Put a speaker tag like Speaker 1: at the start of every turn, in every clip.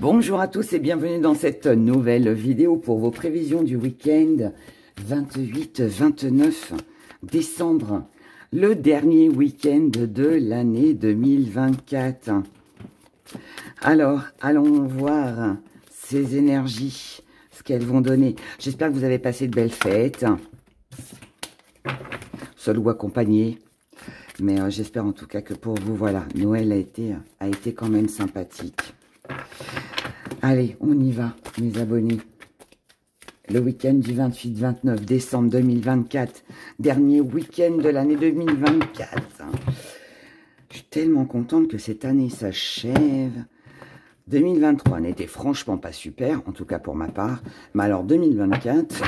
Speaker 1: Bonjour à tous et bienvenue dans cette nouvelle vidéo pour vos prévisions du week-end 28-29 décembre, le dernier week-end de l'année 2024. Alors, allons voir ces énergies, ce qu'elles vont donner. J'espère que vous avez passé de belles fêtes, seul ou accompagné. Mais j'espère en tout cas que pour vous, voilà, Noël a été quand même sympathique. Allez, on y va, mes abonnés. Le week-end du 28-29 décembre 2024, dernier week-end de l'année 2024. Je suis tellement contente que cette année s'achève. 2023 n'était franchement pas super, en tout cas pour ma part. Mais alors 2024,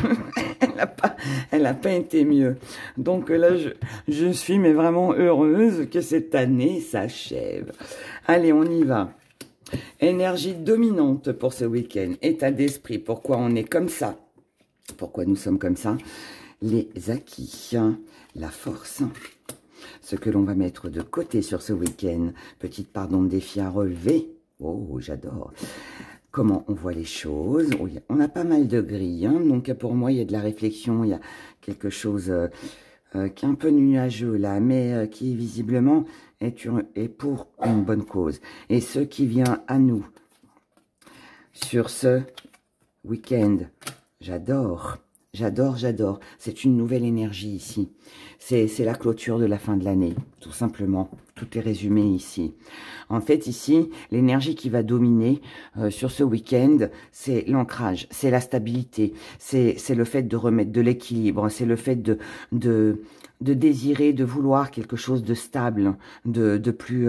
Speaker 1: elle n'a pas été mieux. Donc là, je suis mais vraiment heureuse que cette année s'achève. Allez, on y va. Énergie dominante pour ce week-end. État d'esprit, pourquoi on est comme ça? Pourquoi nous sommes comme ça? Les acquis, la force. Ce que l'on va mettre de côté sur ce week-end. Petite part de défi à relever. Oh, j'adore. Comment on voit les choses. Oh, on a pas mal de grilles. Hein, donc pour moi, il y a de la réflexion. Il y a quelque chose qui est un peu nuageux là. Mais qui visiblement est pour une bonne cause. Et ce qui vient à nous sur ce week-end. J'adore. J'adore, j'adore. C'est une nouvelle énergie ici. C'est la clôture de la fin de l'année, tout simplement. Tout est résumé ici. En fait, ici, l'énergie qui va dominer sur ce week-end, c'est l'ancrage, c'est la stabilité, c'est le fait de remettre de l'équilibre, c'est le fait de désirer, de vouloir quelque chose de stable, de plus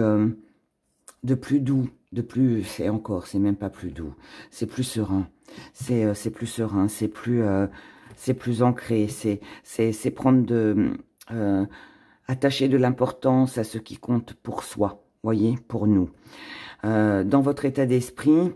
Speaker 1: doux, c'est même pas plus doux, c'est plus serein, c'est plus serein, c'est plus ancré, c'est prendre attacher de l'importance à ce qui compte pour soi, voyez, pour nous. Dans votre état d'esprit,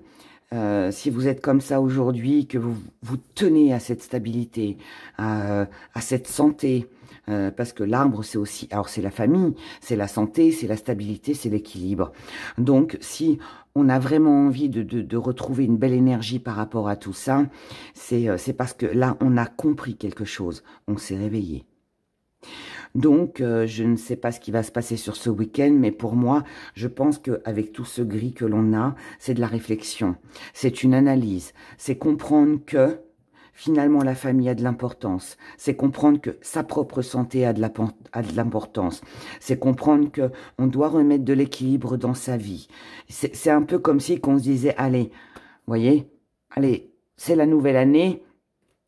Speaker 1: si vous êtes comme ça aujourd'hui, que vous tenez à cette stabilité, à cette santé, parce que l'arbre, c'est aussi, alors c'est la famille, c'est la santé, c'est la stabilité, c'est l'équilibre. Donc, si on a vraiment envie de retrouver une belle énergie par rapport à tout ça, c'est parce que là, on a compris quelque chose, on s'est réveillé. Donc, je ne sais pas ce qui va se passer sur ce week-end, mais pour moi, je pense qu'avec tout ce gris que l'on a, c'est de la réflexion, c'est une analyse, c'est comprendre que finalement la famille a de l'importance, c'est comprendre que sa propre santé a de l'importance, c'est comprendre que on doit remettre de l'équilibre dans sa vie. C'est un peu comme si qu'on se disait, allez, voyez, allez, c'est la nouvelle année.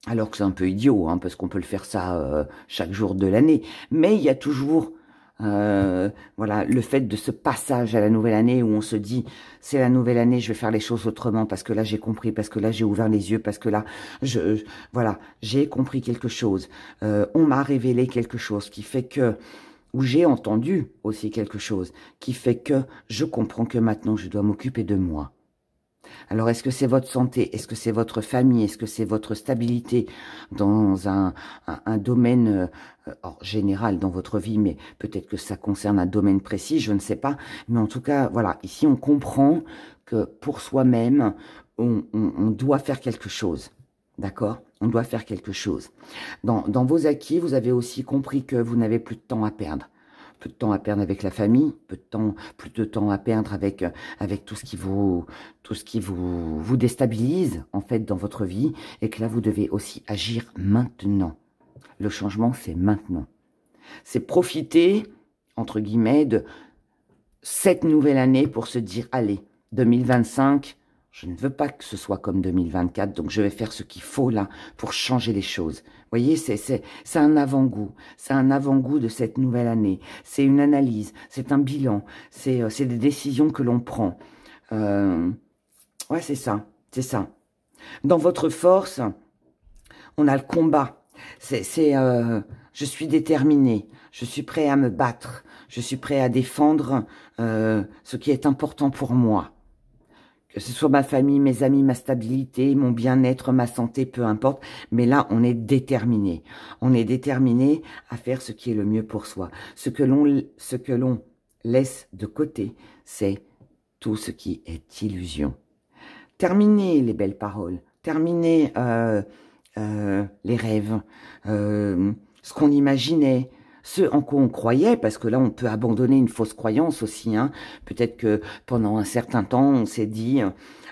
Speaker 1: Alors que c'est un peu idiot, hein, parce qu'on peut le faire ça chaque jour de l'année. Mais il y a toujours voilà, le fait de ce passage à la nouvelle année où on se dit, c'est la nouvelle année, je vais faire les choses autrement, parce que là j'ai compris, parce que là j'ai ouvert les yeux, parce que là, voilà, j'ai compris quelque chose. On m'a révélé quelque chose qui fait que, ou j'ai entendu aussi quelque chose, qui fait que je comprends que maintenant je dois m'occuper de moi. Alors, est-ce que c'est votre santé? Est-ce que c'est votre famille? Est-ce que c'est votre stabilité dans un domaine général dans votre vie? Mais peut-être que ça concerne un domaine précis, je ne sais pas. Mais en tout cas, voilà, ici, on comprend que pour soi-même, on doit faire quelque chose. D'accord? On doit faire quelque chose. Dans vos acquis, vous avez aussi compris que vous n'avez plus de temps à perdre. Peu de temps à perdre avec la famille, plus de temps à perdre avec tout ce qui vous déstabilise en fait dans votre vie, et que là vous devez aussi agir maintenant. Le changement, c'est maintenant. C'est profiter entre guillemets de cette nouvelle année pour se dire, allez, 2025, je ne veux pas que ce soit comme 2024, donc je vais faire ce qu'il faut là pour changer les choses. Vous voyez, c'est un avant-goût. C'est un avant-goût de cette nouvelle année. C'est une analyse, c'est un bilan, c'est des décisions que l'on prend. Ouais, c'est ça, c'est ça. Dans votre force, on a le combat. Je suis déterminée, je suis prêt à me battre, je suis prêt à défendre ce qui est important pour moi. Que ce soit ma famille, mes amis, ma stabilité, mon bien-être, ma santé, peu importe. Mais là, on est déterminé. On est déterminé à faire ce qui est le mieux pour soi. Ce que l'on laisse de côté, c'est tout ce qui est illusion. Terminez les belles paroles. Terminez les rêves. Ce qu'on imaginait. Ce en quoi on croyait, parce que là, on peut abandonner une fausse croyance aussi. Hein. Peut-être que pendant un certain temps, on s'est dit,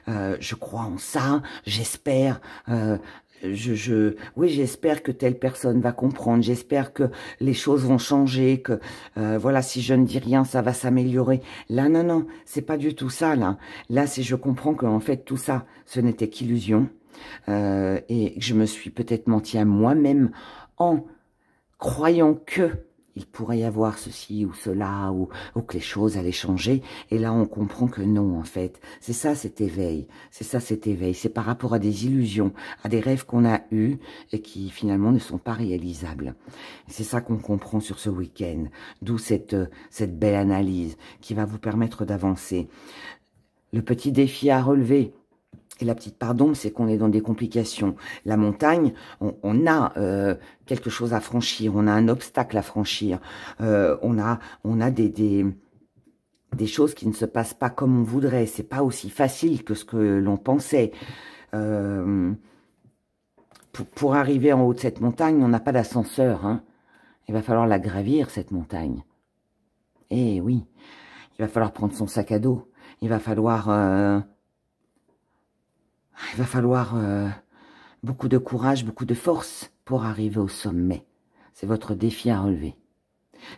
Speaker 1: je crois en ça, j'espère, oui, j'espère que telle personne va comprendre, j'espère que les choses vont changer, que voilà, si je ne dis rien, ça va s'améliorer. Là, non, non, c'est pas du tout ça, là. Là, c'est je comprends qu'en fait, tout ça, ce n'était qu'illusion, et que je me suis peut-être menti à moi-même en croyant que il pourrait y avoir ceci ou cela, ou que les choses allaient changer. Et là, on comprend que non, en fait. C'est ça, cet éveil. C'est ça, cet éveil. C'est par rapport à des illusions, à des rêves qu'on a eus et qui, finalement, ne sont pas réalisables. C'est ça qu'on comprend sur ce week-end. D'où cette belle analyse qui va vous permettre d'avancer. Le petit défi à relever, et la petite part d'ombre, c'est qu'on est dans des complications. La montagne, on a quelque chose à franchir, on a un obstacle à franchir, on a des choses qui ne se passent pas comme on voudrait. C'est pas aussi facile que ce que l'on pensait. Pour arriver en haut de cette montagne, on n'a pas d'ascenseur. Hein. Il va falloir la gravir, cette montagne. Eh oui, il va falloir prendre son sac à dos. Il va falloir beaucoup de courage, beaucoup de force pour arriver au sommet. C'est votre défi à relever.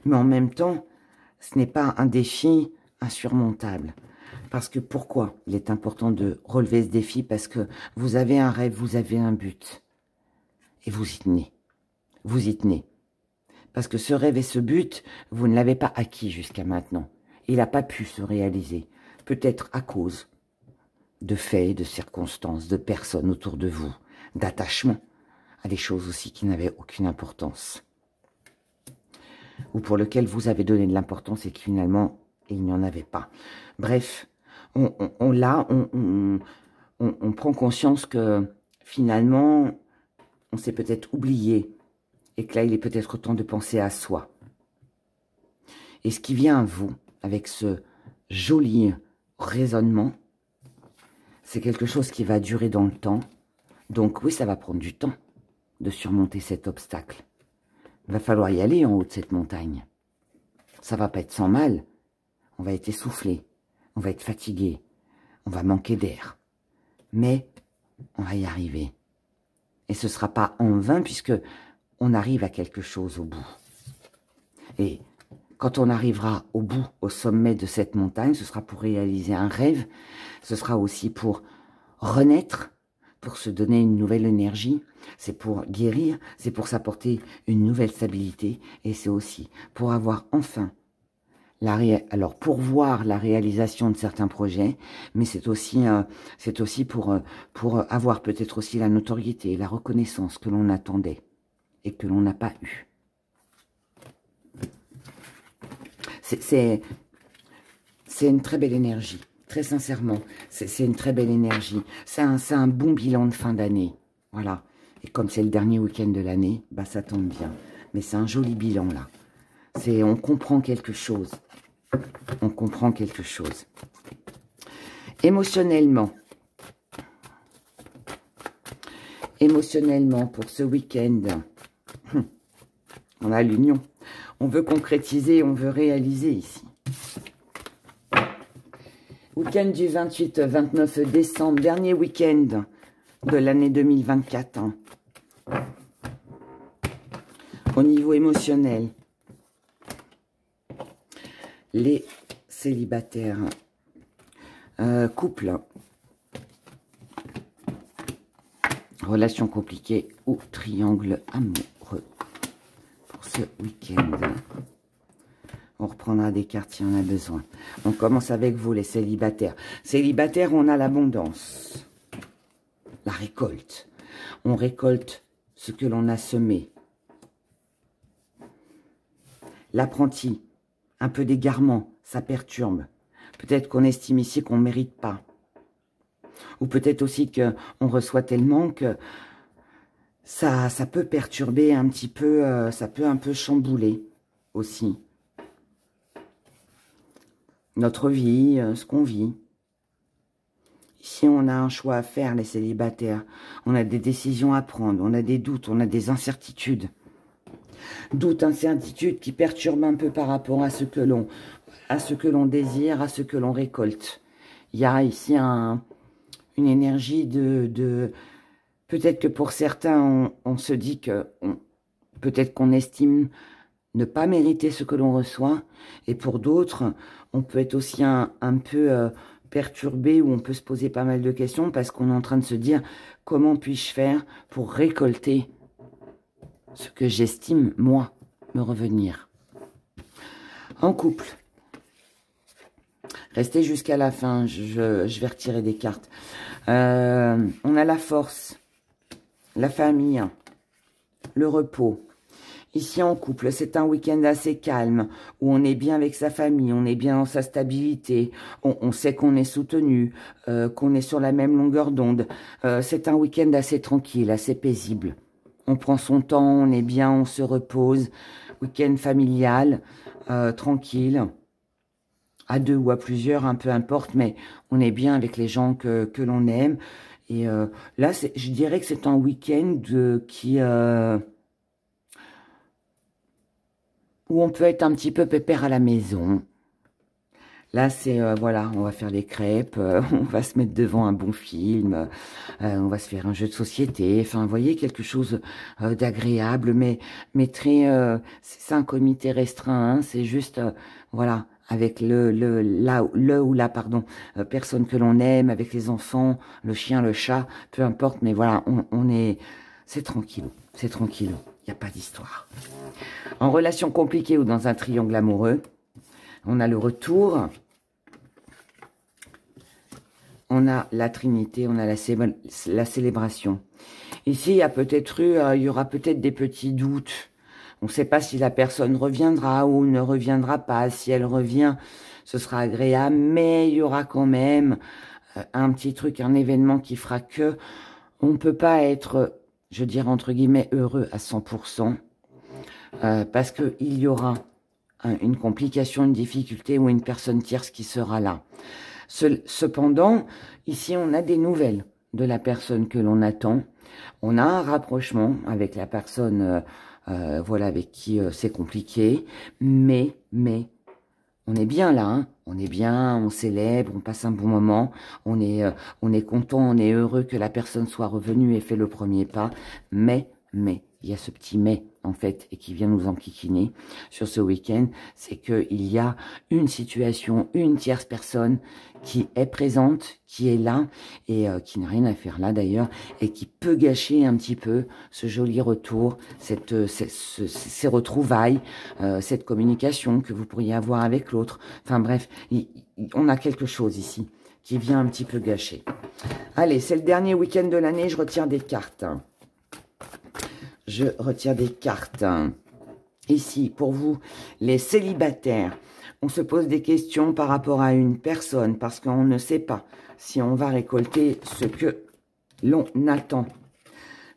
Speaker 1: Mais en même temps, ce n'est pas un défi insurmontable. Parce que pourquoi il est important de relever ce défi? Parce que vous avez un rêve, vous avez un but. Et vous y tenez. Vous y tenez. Parce que ce rêve et ce but, vous ne l'avez pas acquis jusqu'à maintenant. Il n'a pas pu se réaliser. Peut-être à cause de faits, de circonstances, de personnes autour de vous, d'attachement à des choses aussi qui n'avaient aucune importance, ou pour lesquelles vous avez donné de l'importance et qui finalement, il n'y en avait pas. Bref, on prend conscience que finalement, on s'est peut-être oublié et que là, il est peut-être temps de penser à soi. Et ce qui vient à vous, avec ce joli raisonnement, c'est quelque chose qui va durer dans le temps. Donc oui, ça va prendre du temps de surmonter cet obstacle. Il va falloir y aller en haut de cette montagne. Ça va pas être sans mal. On va être essoufflé, on va être fatigué, on va manquer d'air. Mais on va y arriver. Et ce ne sera pas en vain puisque on arrive à quelque chose au bout. Et quand on arrivera au bout, au sommet de cette montagne, ce sera pour réaliser un rêve, ce sera aussi pour renaître, pour se donner une nouvelle énergie, c'est pour guérir, c'est pour s'apporter une nouvelle stabilité, et c'est aussi pour avoir enfin, alors pour voir la réalisation de certains projets, mais c'est aussi pour avoir peut-être aussi la notoriété, la reconnaissance que l'on attendait et que l'on n'a pas eu. C'est une très belle énergie, très sincèrement. C'est une très belle énergie. C'est un bon bilan de fin d'année. Voilà. Et comme c'est le dernier week-end de l'année, bah ça tombe bien. Mais c'est un joli bilan là. On comprend quelque chose. On comprend quelque chose. Émotionnellement. Émotionnellement, pour ce week-end, on a l'union. On veut concrétiser, on veut réaliser ici. Week-end du 28-29 décembre, dernier week-end de l'année 2024. Hein. Au niveau émotionnel, les célibataires, couple, relations compliquées ou triangle amoureux pour ce week-end. On reprendra des cartes si on a besoin. On commence avec vous, les célibataires. Célibataires, on a l'abondance, la récolte. On récolte ce que l'on a semé. L'apprenti, un peu d'égarement, ça perturbe. Peut-être qu'on estime ici qu'on ne mérite pas. Ou peut-être aussi qu'on reçoit tellement que ça peut perturber un petit peu, ça peut un peu chambouler aussi. Notre vie, ce qu'on vit. Ici, on a un choix à faire, les célibataires. On a des décisions à prendre, on a des doutes, on a des incertitudes. Doutes, incertitudes qui perturbent un peu par rapport à ce que l'on désire, à ce que l'on récolte. Il y a ici une énergie de peut-être que pour certains, on se dit que peut-être qu'on estime ne pas mériter ce que l'on reçoit. Et pour d'autres, on peut être aussi un peu perturbé, ou on peut se poser pas mal de questions parce qu'on est en train de se dire comment puis-je faire pour récolter ce que j'estime, moi, me revenir. En couple, restez jusqu'à la fin, je vais retirer des cartes. On a la force, la famille, le repos. Ici en couple, c'est un week-end assez calme, où on est bien avec sa famille, on est bien dans sa stabilité, on sait qu'on est soutenu, qu'on est sur la même longueur d'onde. C'est un week-end assez tranquille, assez paisible. On prend son temps, on est bien, on se repose. Week-end familial, tranquille, à deux ou à plusieurs, peu importe, mais on est bien avec les gens que l'on aime. Et là, je dirais que c'est un week-end où on peut être un petit peu pépère à la maison. Là, c'est, voilà, on va faire des crêpes, on va se mettre devant un bon film, on va se faire un jeu de société, enfin, vous voyez, quelque chose d'agréable, mais très, c'est un comité restreint, hein, c'est juste, voilà, avec personne que l'on aime, avec les enfants, le chien, le chat, peu importe, mais voilà, c'est tranquille, il n'y a pas d'histoire. En relation compliquée ou dans un triangle amoureux, on a le retour, on a la Trinité, on a la célébration. Ici, il y aura peut-être des petits doutes. On ne sait pas si la personne reviendra ou ne reviendra pas. Si elle revient, ce sera agréable, mais il y aura quand même un petit truc, un événement qui fera que on ne peut pas être, je dirais entre guillemets, heureux à 100%, parce qu'il y aura une complication, une difficulté ou une personne tierce qui sera là. Cependant, ici, on a des nouvelles de la personne que l'on attend. On a un rapprochement avec la personne voilà, avec qui c'est compliqué. Mais, on est bien là, hein. On est bien, on célèbre, on passe un bon moment. On est content, on est heureux que la personne soit revenue et fait le premier pas. Mais, il y a ce petit mais, en fait, et qui vient nous enquiquiner sur ce week-end, c'est qu'il y a une situation, une tierce personne qui est présente, qui est là, et qui n'a rien à faire là d'ailleurs, et qui peut gâcher un petit peu ce joli retour, ces retrouvailles, cette communication que vous pourriez avoir avec l'autre. Enfin bref, on a quelque chose ici qui vient un petit peu gâcher. Allez, c'est le dernier week-end de l'année, je retire des cartes. Je retire des cartes. Ici, pour vous, les célibataires, on se pose des questions par rapport à une personne parce qu'on ne sait pas si on va récolter ce que l'on attend.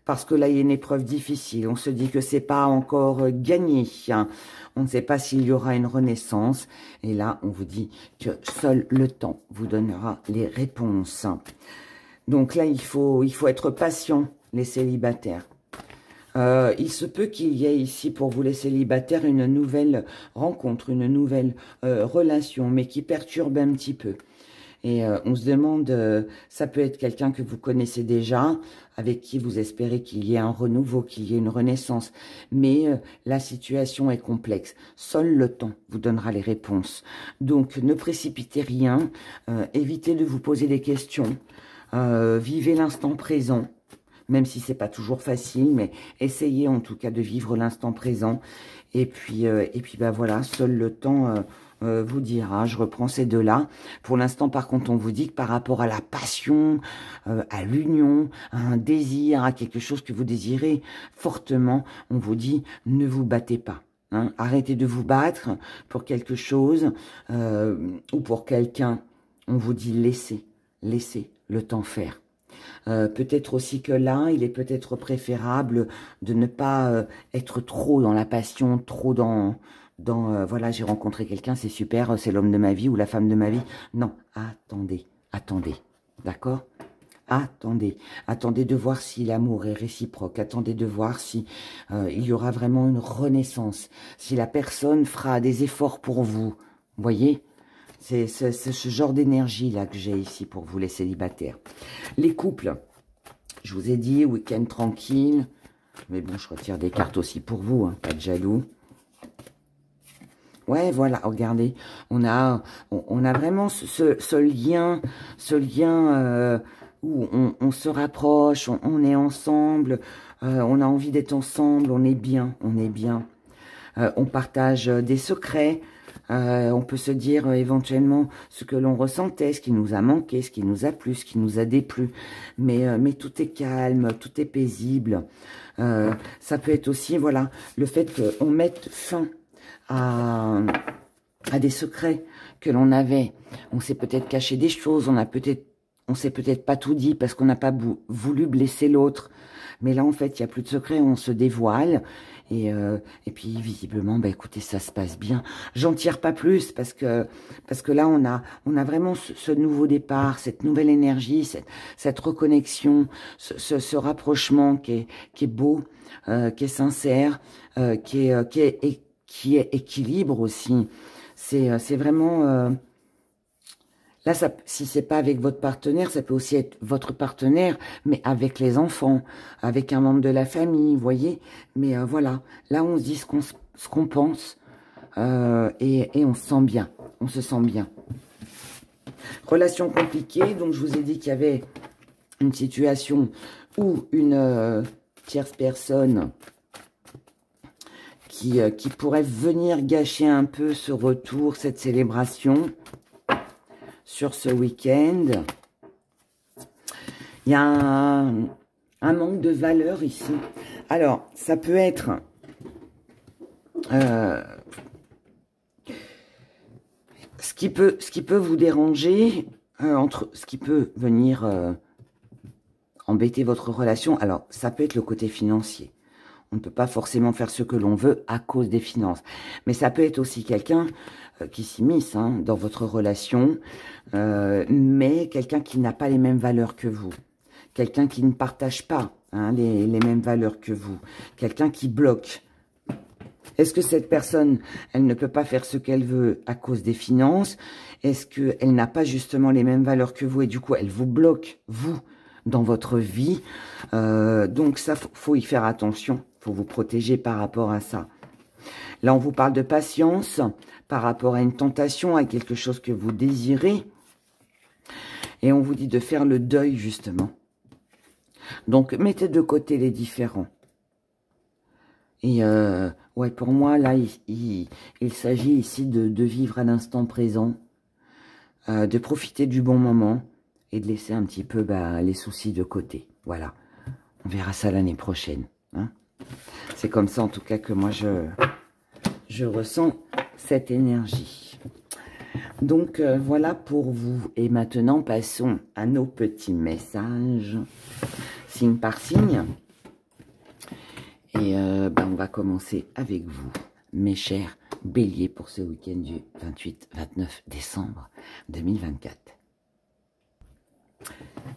Speaker 1: Parce que là, il y a une épreuve difficile. On se dit que c'est pas encore gagné. On ne sait pas s'il y aura une renaissance. Et là, on vous dit que seul le temps vous donnera les réponses. Donc là, il faut être patient, les célibataires. Il se peut qu'il y ait ici pour vous les célibataires une nouvelle rencontre, une nouvelle relation, mais qui perturbe un petit peu. Et on se demande, ça peut être quelqu'un que vous connaissez déjà, avec qui vous espérez qu'il y ait un renouveau, qu'il y ait une renaissance. Mais la situation est complexe. Seul le temps vous donnera les réponses. Donc ne précipitez rien, évitez de vous poser des questions, vivez l'instant présent. Même si c'est pas toujours facile, mais essayez en tout cas de vivre l'instant présent. Et puis bah voilà, seul le temps vous dira. Je reprends ces deux-là. Pour l'instant, par contre, on vous dit que par rapport à la passion, à l'union, à un désir, à quelque chose que vous désirez fortement, on vous dit ne vous battez pas. Hein. Arrêtez de vous battre pour quelque chose ou pour quelqu'un. On vous dit laissez le temps faire. Peut-être aussi que là, il est peut-être préférable de ne pas être trop dans la passion, trop dans voilà, j'ai rencontré quelqu'un, c'est super, c'est l'homme de ma vie ou la femme de ma vie. Non, attendez. D'accord? Attendez. Attendez de voir si l'amour est réciproque. Attendez de voir si il y aura vraiment une renaissance. Si la personne fera des efforts pour vous. Vous voyez? C'est ce genre d'énergie-là que j'ai ici pour vous, les célibataires. Les couples, je vous ai dit, week-end tranquille. Mais bon, je retire des cartes aussi pour vous, hein, pas de jaloux. Ouais, voilà, regardez, on a vraiment ce lien où on se rapproche, on est ensemble, on a envie d'être ensemble, on est bien, on est bien. On partage des secrets, on peut se dire éventuellement ce que l'on ressentait, ce qui nous a manqué, ce qui nous a plu, ce qui nous a déplu. Mais tout est calme, tout est paisible. Ça peut être aussi, voilà, le fait qu'on mette fin à des secrets que l'on avait. On s'est peut-être caché des choses, on s'est peut-être pas tout dit parce qu'on n'a pas voulu blesser l'autre. Mais là, en fait, il n'y a plus de secret, on se dévoile. Et puis, visiblement, bah, écoutez, ça se passe bien. J'en tire pas plus parce que là, on a vraiment ce nouveau départ, cette nouvelle énergie, cette reconnexion, ce rapprochement qui est beau, qui est sincère, qui est équilibre aussi. C'est vraiment... là, si c'est pas avec votre partenaire, ça peut aussi être votre partenaire, mais avec les enfants, avec un membre de la famille, vous voyez. Mais voilà, là, on se dit ce qu'on pense et on se sent bien. On se sent bien. Relation compliquée, donc je vous ai dit qu'il y avait une situation où une tierce personne qui pourrait venir gâcher un peu ce retour, cette célébration sur ce week-end. Il y a un manque de valeur ici. Alors, ça peut être ce qui peut vous déranger, ce qui peut venir embêter votre relation. Alors, ça peut être le côté financier. On ne peut pas forcément faire ce que l'on veut à cause des finances. Mais ça peut être aussi quelqu'un qui s'immisce dans votre relation, mais quelqu'un qui n'a pas les mêmes valeurs que vous. Quelqu'un qui ne partage pas les mêmes valeurs que vous. Quelqu'un qui bloque. Est-ce que cette personne, elle ne peut pas faire ce qu'elle veut à cause des finances? Est-ce qu'elle n'a pas justement les mêmes valeurs que vous et du coup, elle vous bloque, vous, dans votre vie? Donc ça, faut y faire attention. Faut vous protéger par rapport à ça. Là, on vous parle de patience par rapport à une tentation, à quelque chose que vous désirez. Et on vous dit de faire le deuil, justement. Donc, mettez de côté les différends. Et ouais, pour moi, là, il s'agit ici de vivre à l'instant présent, de profiter du bon moment et de laisser un petit peu les soucis de côté. Voilà. On verra ça l'année prochaine. Hein. C'est comme ça, en tout cas, que moi, je ressens cette énergie. Donc, voilà pour vous. Et maintenant, passons à nos petits messages, signe par signe. Et on va commencer avec vous, mes chers béliers, pour ce week-end du 28-29 décembre 2024.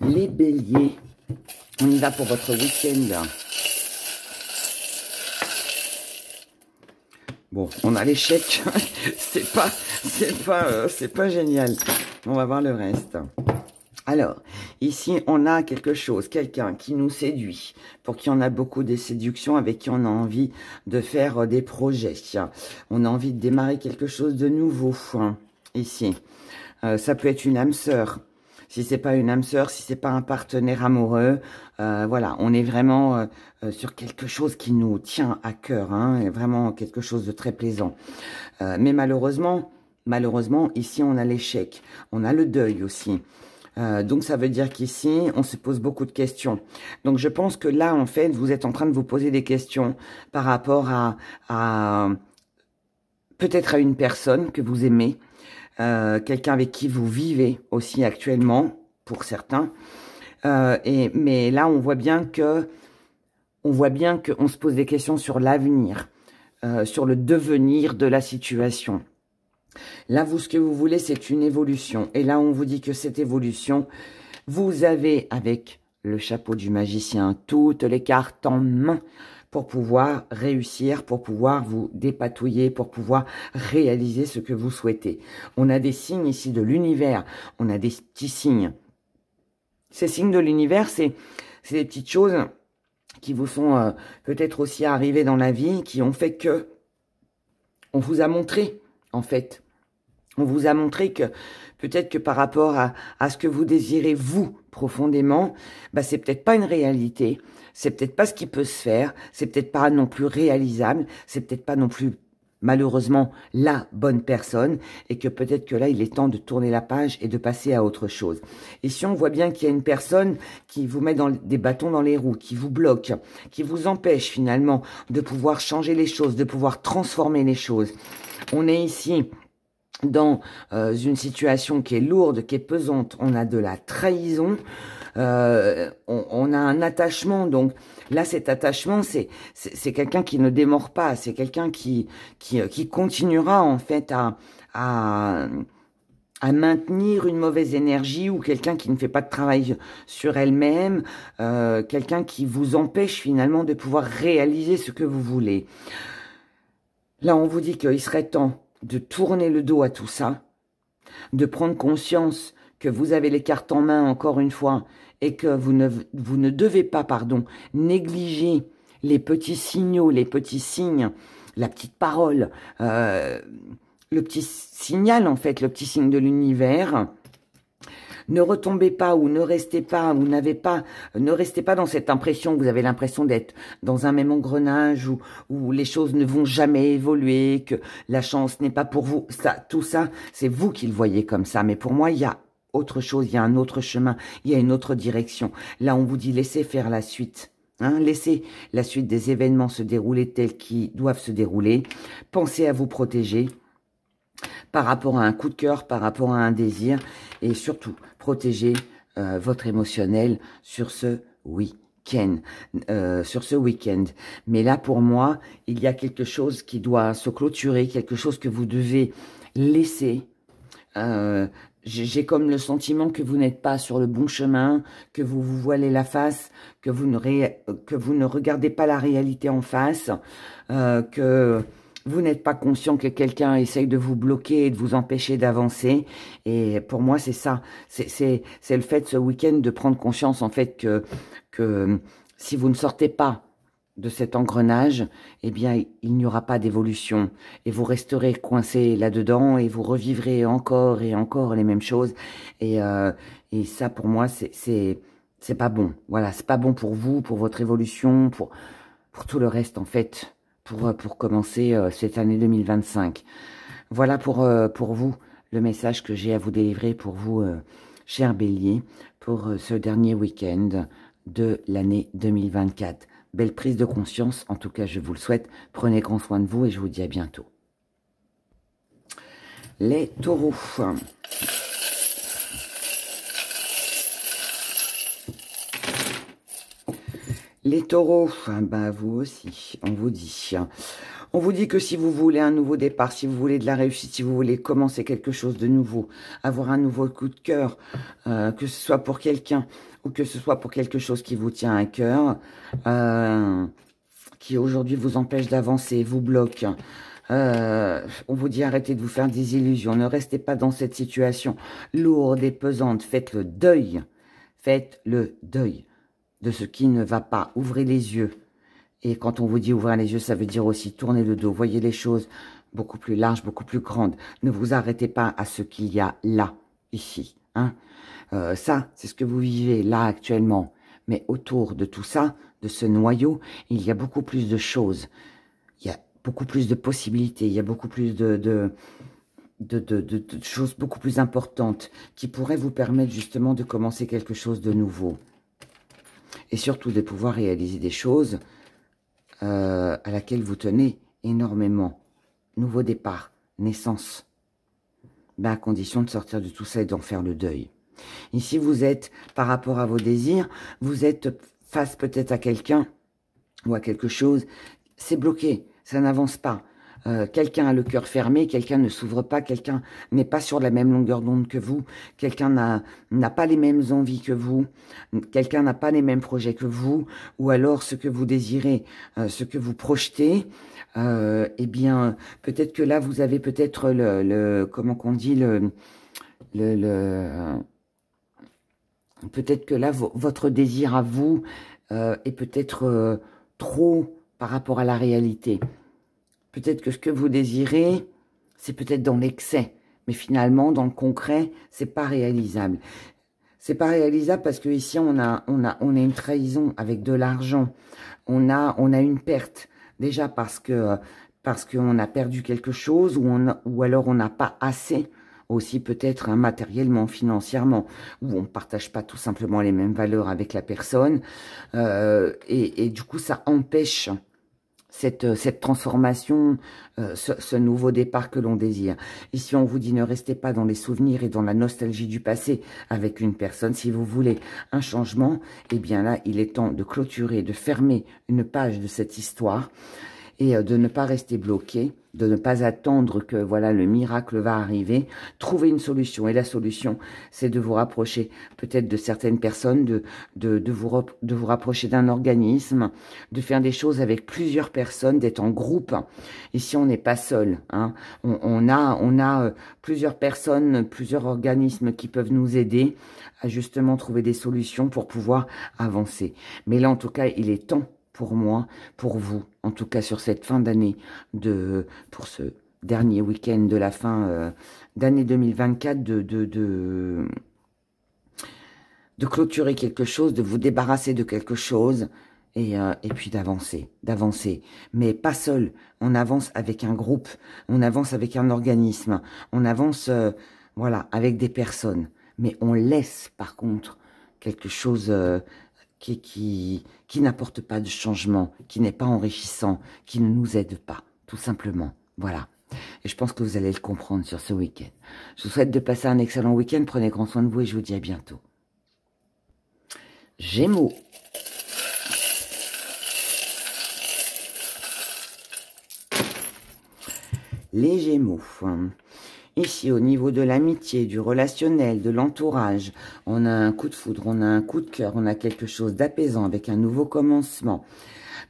Speaker 1: Les béliers, on y va pour votre week-end. Bon, on a l'échec, c'est pas génial. On va voir le reste. Alors, ici, on a quelque chose, quelqu'un qui nous séduit, pour qui on a beaucoup de séductions, avec qui on a envie de faire des projets. On a envie de démarrer quelque chose de nouveau, ici. Ça peut être une âme sœur. Si c'est pas une âme sœur, si c'est pas un partenaire amoureux, voilà, on est vraiment sur quelque chose qui nous tient à cœur, vraiment quelque chose de très plaisant. Mais malheureusement, ici, on a l'échec. On a le deuil aussi. Donc, ça veut dire qu'ici, on se pose beaucoup de questions. Donc, je pense que là, en fait, vous êtes en train de vous poser des questions par rapport à peut-être à une personne que vous aimez, quelqu'un avec qui vous vivez aussi actuellement, pour certains. Mais là, on voit bien qu'on se pose des questions sur l'avenir, sur le devenir de la situation. Là, vous, ce que vous voulez, c'est une évolution. Et là, on vous dit que cette évolution, Vous avez, avec le chapeau du magicien, toutes les cartes en main pour pouvoir réussir, pour pouvoir vous dépatouiller, pour pouvoir réaliser ce que vous souhaitez. On a des signes ici de l'univers, on a des petits signes. Ces signes de l'univers, c'est des petites choses qui vous sont peut-être aussi arrivées dans la vie, qui ont fait que on vous a montré, en fait. On vous a montré que peut-être que par rapport à ce que vous désirez, vous, profondément, bah, c'est peut-être pas une réalité, c'est peut-être pas ce qui peut se faire, c'est peut-être pas non plus réalisable, c'est peut-être pas non plus, malheureusement, la bonne personne, et que peut-être que là, il est temps de tourner la page et de passer à autre chose. Et si on voit bien qu'il y a une personne qui vous met des bâtons dans les roues, qui vous bloque, qui vous empêche finalement de pouvoir changer les choses, de pouvoir transformer les choses, on est ici dans une situation qui est lourde, qui est pesante. On a de la trahison, on a un attachement. Donc là, cet attachement, c'est quelqu'un qui ne démord pas, c'est quelqu'un qui continuera en fait à maintenir une mauvaise énergie, ou quelqu'un qui ne fait pas de travail sur elle-même, quelqu'un qui vous empêche finalement de pouvoir réaliser ce que vous voulez. Là, on vous dit qu'il serait temps de tourner le dos à tout ça, de prendre conscience que vous avez les cartes en main, encore une fois, et que vous ne devez pas, négliger les petits signaux, les petits signes, la petite parole, le petit signal, en fait, le petit signe de l'univers. Ne retombez pas ou ne restez pas, ne restez pas dans cette impression, vous avez l'impression d'être dans un même engrenage où les choses ne vont jamais évoluer, que la chance n'est pas pour vous. Tout ça, c'est vous qui le voyez comme ça. Mais pour moi, il y a autre chose, il y a un autre chemin, il y a une autre direction. Là, on vous dit laissez faire la suite. Laissez la suite des événements se dérouler tels qu'ils doivent se dérouler. Pensez à vous protéger par rapport à un coup de cœur, par rapport à un désir, et surtout, protégez votre émotionnel sur ce week-end. Mais là, pour moi, il y a quelque chose qui doit se clôturer, quelque chose que vous devez laisser. J'ai comme le sentiment que vous n'êtes pas sur le bon chemin, que vous vous voilez la face, que vous ne regardez pas la réalité en face, que vous n'êtes pas conscient que quelqu'un essaye de vous bloquer et de vous empêcher d'avancer. Et pour moi, c'est ça. C'est le fait ce week-end de prendre conscience, en fait, que si vous ne sortez pas de cet engrenage, eh bien, il n'y aura pas d'évolution. Et vous resterez coincé là-dedans et vous revivrez encore et encore les mêmes choses. Et ça, pour moi, c'est pas bon. Voilà, c'est pas bon pour vous, pour votre évolution, pour tout le reste, en fait, pour commencer cette année 2025. Voilà pour vous, le message que j'ai à vous délivrer pour vous, chers béliers, pour ce dernier week-end de l'année 2024. Belle prise de conscience, en tout cas je vous le souhaite. Prenez grand soin de vous et je vous dis à bientôt. Les taureaux. Les taureaux, ben vous aussi, on vous dit. On vous dit que si vous voulez un nouveau départ, si vous voulez de la réussite, si vous voulez commencer quelque chose de nouveau, avoir un nouveau coup de cœur, que ce soit pour quelqu'un ou que ce soit pour quelque chose qui vous tient à cœur, qui aujourd'hui vous empêche d'avancer, vous bloque. On vous dit arrêtez de vous faire des illusions, ne restez pas dans cette situation lourde et pesante, faites le deuil de ce qui ne va pas, ouvrez les yeux. Et quand on vous dit ouvrir les yeux, ça veut dire aussi tourner le dos, voyez les choses beaucoup plus larges, beaucoup plus grandes. Ne vous arrêtez pas à ce qu'il y a là, ici. Ça, c'est ce que vous vivez là actuellement. Mais autour de tout ça, de ce noyau, il y a beaucoup plus de choses. Il y a beaucoup plus de possibilités, il y a beaucoup plus de choses beaucoup plus importantes qui pourraient vous permettre justement de commencer quelque chose de nouveau. Et surtout de pouvoir réaliser des choses à laquelle vous tenez énormément. Nouveau départ, naissance. Ben, à condition de sortir de tout ça et d'en faire le deuil. Ici, vous êtes, par rapport à vos désirs, vous êtes face peut-être à quelqu'un ou à quelque chose. C'est bloqué, ça n'avance pas. quelqu'un a le cœur fermé, quelqu'un ne s'ouvre pas, quelqu'un n'est pas sur la même longueur d'onde que vous, quelqu'un n'a pas les mêmes envies que vous, quelqu'un n'a pas les mêmes projets que vous, ou alors ce que vous désirez, ce que vous projetez, eh bien, peut-être que là, vous avez peut-être comment qu'on dit, peut-être que là, votre désir à vous est peut-être trop par rapport à la réalité. Peut-être que ce que vous désirez, c'est peut-être dans l'excès, mais finalement, dans le concret, c'est pas réalisable. C'est pas réalisable parce que ici, on a une trahison avec de l'argent. On a une perte. Déjà parce qu'on a perdu quelque chose ou alors on n'a pas assez, aussi peut-être matériellement, financièrement, ou on ne partage pas tout simplement les mêmes valeurs avec la personne. Et du coup, ça empêche cette transformation, ce nouveau départ que l'on désire. Ici, on vous dit ne restez pas dans les souvenirs et dans la nostalgie du passé avec une personne. Si vous voulez un changement, eh bien là, il est temps de clôturer, de fermer une page de cette histoire et de ne pas rester bloqué, de ne pas attendre que voilà le miracle va arriver, trouver une solution. Et la solution, c'est de vous rapprocher peut-être de certaines personnes, de vous rapprocher d'un organisme, de faire des choses avec plusieurs personnes, d'être en groupe. Ici, on n'est pas seul, hein. On a plusieurs personnes, plusieurs organismes qui peuvent nous aider à justement trouver des solutions pour pouvoir avancer. Mais là, en tout cas, il est temps pour moi, pour vous, en tout cas sur cette fin d'année, pour ce dernier week-end de la fin d'année 2024, de clôturer quelque chose, de vous débarrasser de quelque chose, et puis d'avancer, mais pas seul. On avance avec un groupe, on avance avec un organisme, on avance, voilà, avec des personnes, mais on laisse par contre quelque chose qui n'apporte pas de changement, qui n'est pas enrichissant, qui ne nous aide pas, tout simplement. Voilà. Et je pense que vous allez le comprendre sur ce week-end. Je vous souhaite de passer un excellent week-end. Prenez grand soin de vous et je vous dis à bientôt. Gémeaux. Les Gémeaux. Ici, au niveau de l'amitié, du relationnel, de l'entourage, on a un coup de foudre, on a un coup de cœur, on a quelque chose d'apaisant avec un nouveau commencement.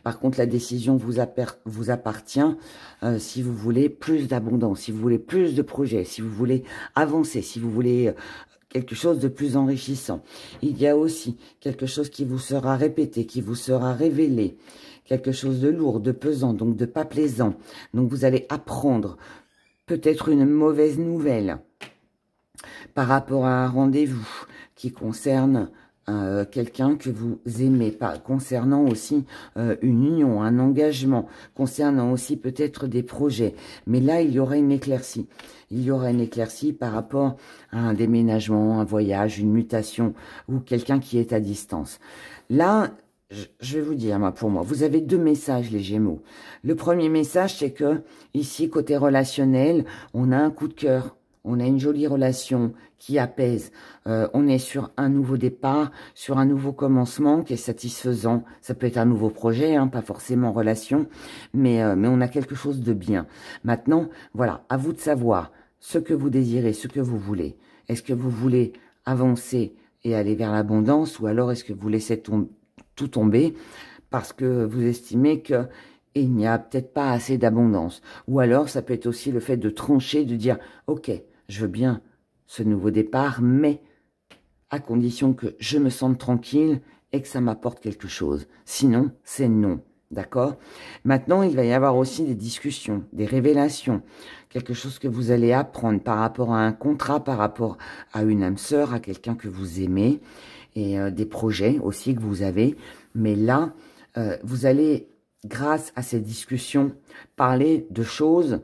Speaker 1: Par contre, la décision vous appartient si vous voulez plus d'abondance, si vous voulez plus de projets, si vous voulez avancer, si vous voulez quelque chose de plus enrichissant. Il y a aussi quelque chose qui vous sera répété, qui vous sera révélé, quelque chose de lourd, de pesant, donc de pas plaisant. Donc, vous allez apprendre peut-être une mauvaise nouvelle par rapport à un rendez-vous qui concerne quelqu'un que vous aimez, pas concernant aussi une union, un engagement, concernant aussi peut-être des projets. Mais là, il y aura une éclaircie. Il y aura une éclaircie par rapport à un déménagement, un voyage, une mutation ou quelqu'un qui est à distance. Là, je vais vous dire, moi, pour moi, vous avez deux messages, les Gémeaux. Le premier message, c'est que ici, côté relationnel, on a un coup de cœur. On a une jolie relation qui apaise. On est sur un nouveau départ, sur un nouveau commencement qui est satisfaisant. Ça peut être un nouveau projet, hein, pas forcément relation, mais on a quelque chose de bien. Maintenant, voilà, à vous de savoir ce que vous désirez, ce que vous voulez. Est-ce que vous voulez avancer et aller vers l'abondance ou alors est-ce que vous laissez tout tomber parce que vous estimez que il n'y a peut-être pas assez d'abondance. Ou alors, ça peut être aussi le fait de trancher, de dire, ok, je veux bien ce nouveau départ, mais à condition que je me sente tranquille et que ça m'apporte quelque chose. Sinon, c'est non. D'accord? Maintenant, il va y avoir aussi des discussions, des révélations, quelque chose que vous allez apprendre par rapport à un contrat, par rapport à une âme sœur, à quelqu'un que vous aimez, et des projets aussi que vous avez. Mais là, vous allez, grâce à ces discussions, parler de choses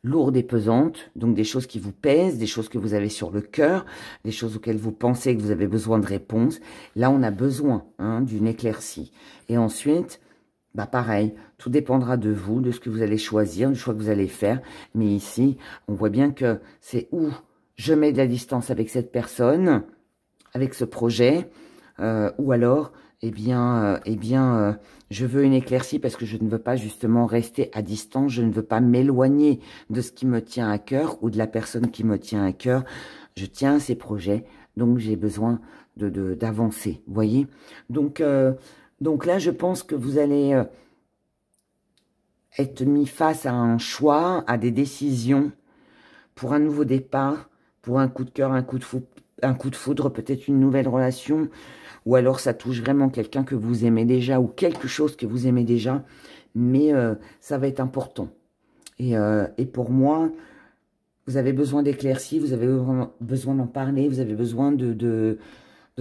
Speaker 1: lourdes et pesantes, donc des choses qui vous pèsent, des choses que vous avez sur le cœur, des choses auxquelles vous pensez que vous avez besoin de réponses. Là, on a besoin d'une éclaircie. Et ensuite, bah pareil, tout dépendra de vous, de ce que vous allez choisir, du choix que vous allez faire. Mais ici, on voit bien que c'est où je mets de la distance avec cette personne, avec ce projet, ou alors, je veux une éclaircie parce que je ne veux pas justement rester à distance, je ne veux pas m'éloigner de ce qui me tient à cœur ou de la personne qui me tient à cœur. Je tiens à ces projets, donc j'ai besoin d'avancer, vous voyez. Donc là, je pense que vous allez être mis face à un choix, à des décisions pour un nouveau départ, pour un coup de cœur, un coup de foudre, peut-être une nouvelle relation, ou alors ça touche vraiment quelqu'un que vous aimez déjà ou quelque chose que vous aimez déjà, mais ça va être important. Et pour moi, vous avez besoin d'éclaircie, vous avez besoin d'en parler, vous avez besoin de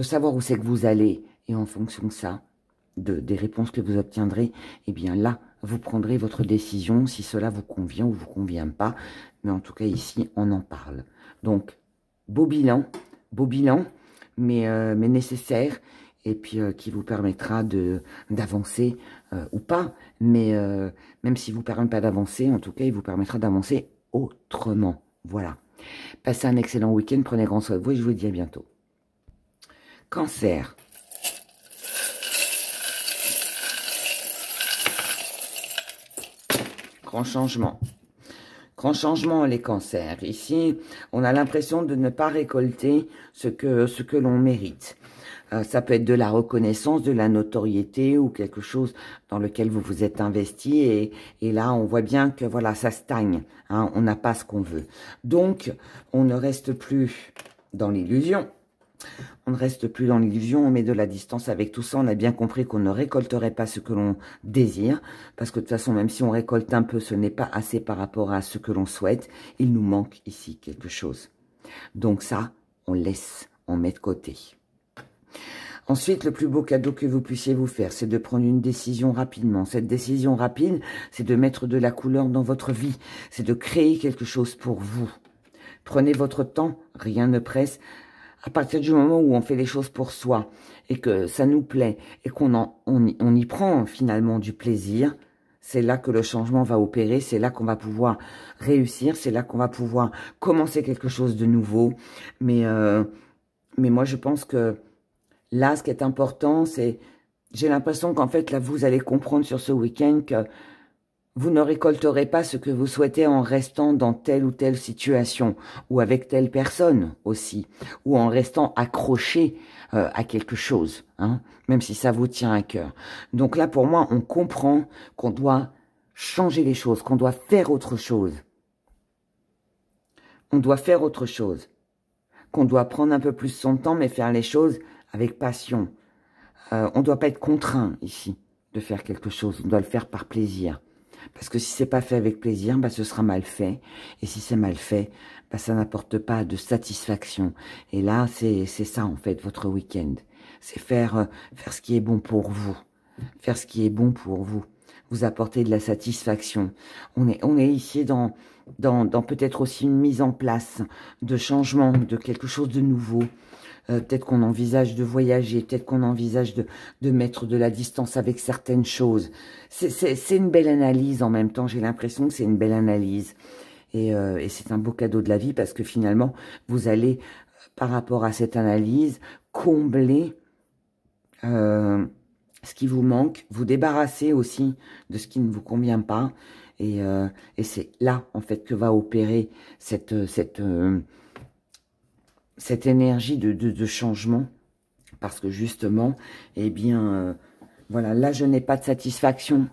Speaker 1: savoir où c'est que vous allez. Et en fonction de ça, des réponses que vous obtiendrez, eh bien là, vous prendrez votre décision, si cela vous convient ou vous convient pas. Mais en tout cas, ici, on en parle. Donc, beau bilan, mais nécessaire, et puis qui vous permettra d'avancer ou pas. Mais même s'il ne vous permet pas d'avancer, en tout cas, il vous permettra d'avancer autrement. Voilà. Passez un excellent week-end, prenez grand soin de vous et je vous dis à bientôt. Cancer. Grand changement. Grand changement, les cancers. Ici, on a l'impression de ne pas récolter ce que l'on mérite. Ça peut être de la reconnaissance, de la notoriété ou quelque chose dans lequel vous vous êtes investi. Et là, on voit bien que voilà, ça stagne. Hein, on n'a pas ce qu'on veut. Donc, on ne reste plus dans l'illusion. On ne reste plus dans l'illusion, on met de la distance avec tout ça. On a bien compris qu'on ne récolterait pas ce que l'on désire. Parce que de toute façon, même si on récolte un peu, ce n'est pas assez par rapport à ce que l'on souhaite. Il nous manque ici quelque chose. Donc ça, on laisse, on met de côté. Ensuite, le plus beau cadeau que vous puissiez vous faire, c'est de prendre une décision rapidement. Cette décision rapide, c'est de mettre de la couleur dans votre vie. C'est de créer quelque chose pour vous. Prenez votre temps, rien ne presse. À partir du moment où on fait les choses pour soi et que ça nous plaît et qu'on y prend finalement du plaisir, c'est là que le changement va opérer, c'est là qu'on va pouvoir réussir, c'est là qu'on va pouvoir commencer quelque chose de nouveau. Mais moi, je pense que là, ce qui est important, c'est... J'ai l'impression qu'en fait, là, vous allez comprendre sur ce week-end que vous ne récolterez pas ce que vous souhaitez en restant dans telle ou telle situation, ou avec telle personne aussi, ou en restant accroché à quelque chose, hein, même si ça vous tient à cœur. Donc là, pour moi, on comprend qu'on doit changer les choses, qu'on doit faire autre chose. On doit faire autre chose. Qu'on doit prendre un peu plus son temps, mais faire les choses avec passion. On ne doit pas être contraint ici de faire quelque chose, on doit le faire par plaisir. Parce que si c'est pas fait avec plaisir, bah, ce sera mal fait. Et si c'est mal fait, bah, ça n'apporte pas de satisfaction. Et là, c'est ça, en fait, votre week-end. C'est faire ce qui est bon pour vous. Faire ce qui est bon pour vous. Vous apporter de la satisfaction. On est ici dans peut-être aussi une mise en place de changement, de quelque chose de nouveau. Peut-être qu'on envisage de voyager, peut-être qu'on envisage de mettre de la distance avec certaines choses. C'est une belle analyse en même temps, j'ai l'impression que c'est une belle analyse. Et c'est un beau cadeau de la vie parce que finalement, vous allez, par rapport à cette analyse, combler ce qui vous manque, vous débarrasser aussi de ce qui ne vous convient pas. Et c'est là, en fait, que va opérer cette énergie de changement, parce que justement, eh bien, voilà, là, je n'ai pas de satisfaction,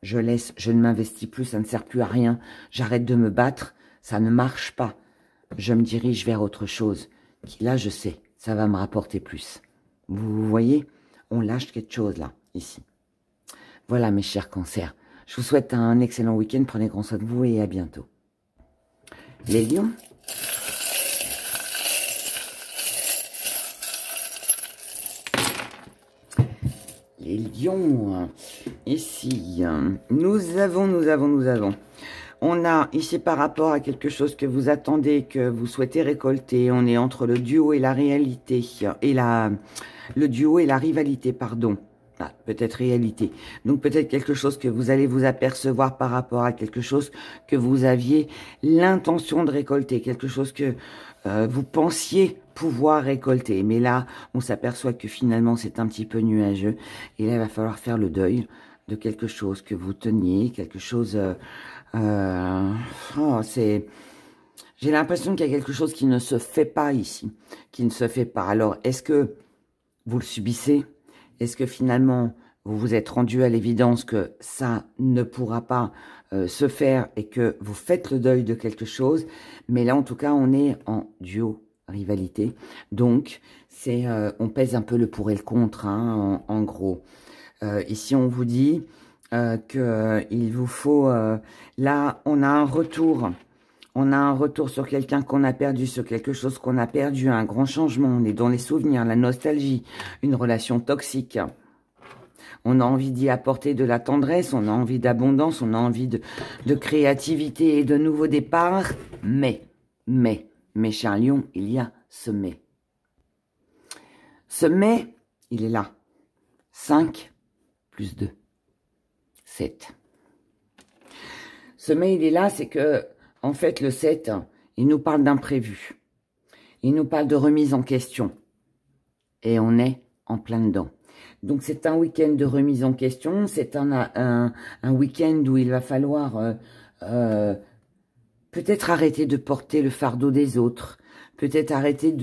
Speaker 1: je laisse, je ne m'investis plus, ça ne sert plus à rien, j'arrête de me battre, ça ne marche pas, je me dirige vers autre chose, qui là, je sais, ça va me rapporter plus. Vous voyez, on lâche quelque chose là, ici. Voilà, mes chers cancers, je vous souhaite un excellent week-end, prenez grand soin de vous et à bientôt. Les lions. Les lions, ici, nous avons. On a ici par rapport à quelque chose que vous attendez, que vous souhaitez récolter, on est entre le duo et la réalité, et le duo et la rivalité, pardon. Ah, peut-être réalité. Donc peut-être quelque chose que vous allez vous apercevoir par rapport à quelque chose que vous aviez l'intention de récolter, quelque chose que vous pensiez pouvoir récolter. Mais là, on s'aperçoit que finalement, c'est un petit peu nuageux. Et là, il va falloir faire le deuil de quelque chose que vous teniez, quelque chose... J'ai l'impression qu'il y a quelque chose qui ne se fait pas ici, qui ne se fait pas. Alors, est-ce que vous le subissez? Est-ce que finalement, vous vous êtes rendu à l'évidence que ça ne pourra pas se faire et que vous faites le deuil de quelque chose? Mais là, en tout cas, on est en duo rivalité. Donc, c'est on pèse un peu le pour et le contre, hein, en gros. Ici, on vous dit qu'il vous faut... là, on a un retour. On a un retour sur quelqu'un qu'on a perdu, sur quelque chose qu'on a perdu, un grand changement. On est dans les souvenirs, la nostalgie, une relation toxique. On a envie d'y apporter de la tendresse, on a envie d'abondance, on a envie de créativité et de nouveaux départs. Mais, mes chers lions, il y a ce mais. Ce mais, il est là. 5 plus 2, 7. Ce mais, il est là, c'est que, en fait, le 7, il nous parle d'imprévu. Il nous parle de remise en question. Et on est en plein dedans. Donc, c'est un week-end de remise en question. C'est un week-end où il va falloir peut-être arrêter de porter le fardeau des autres. Peut-être arrêter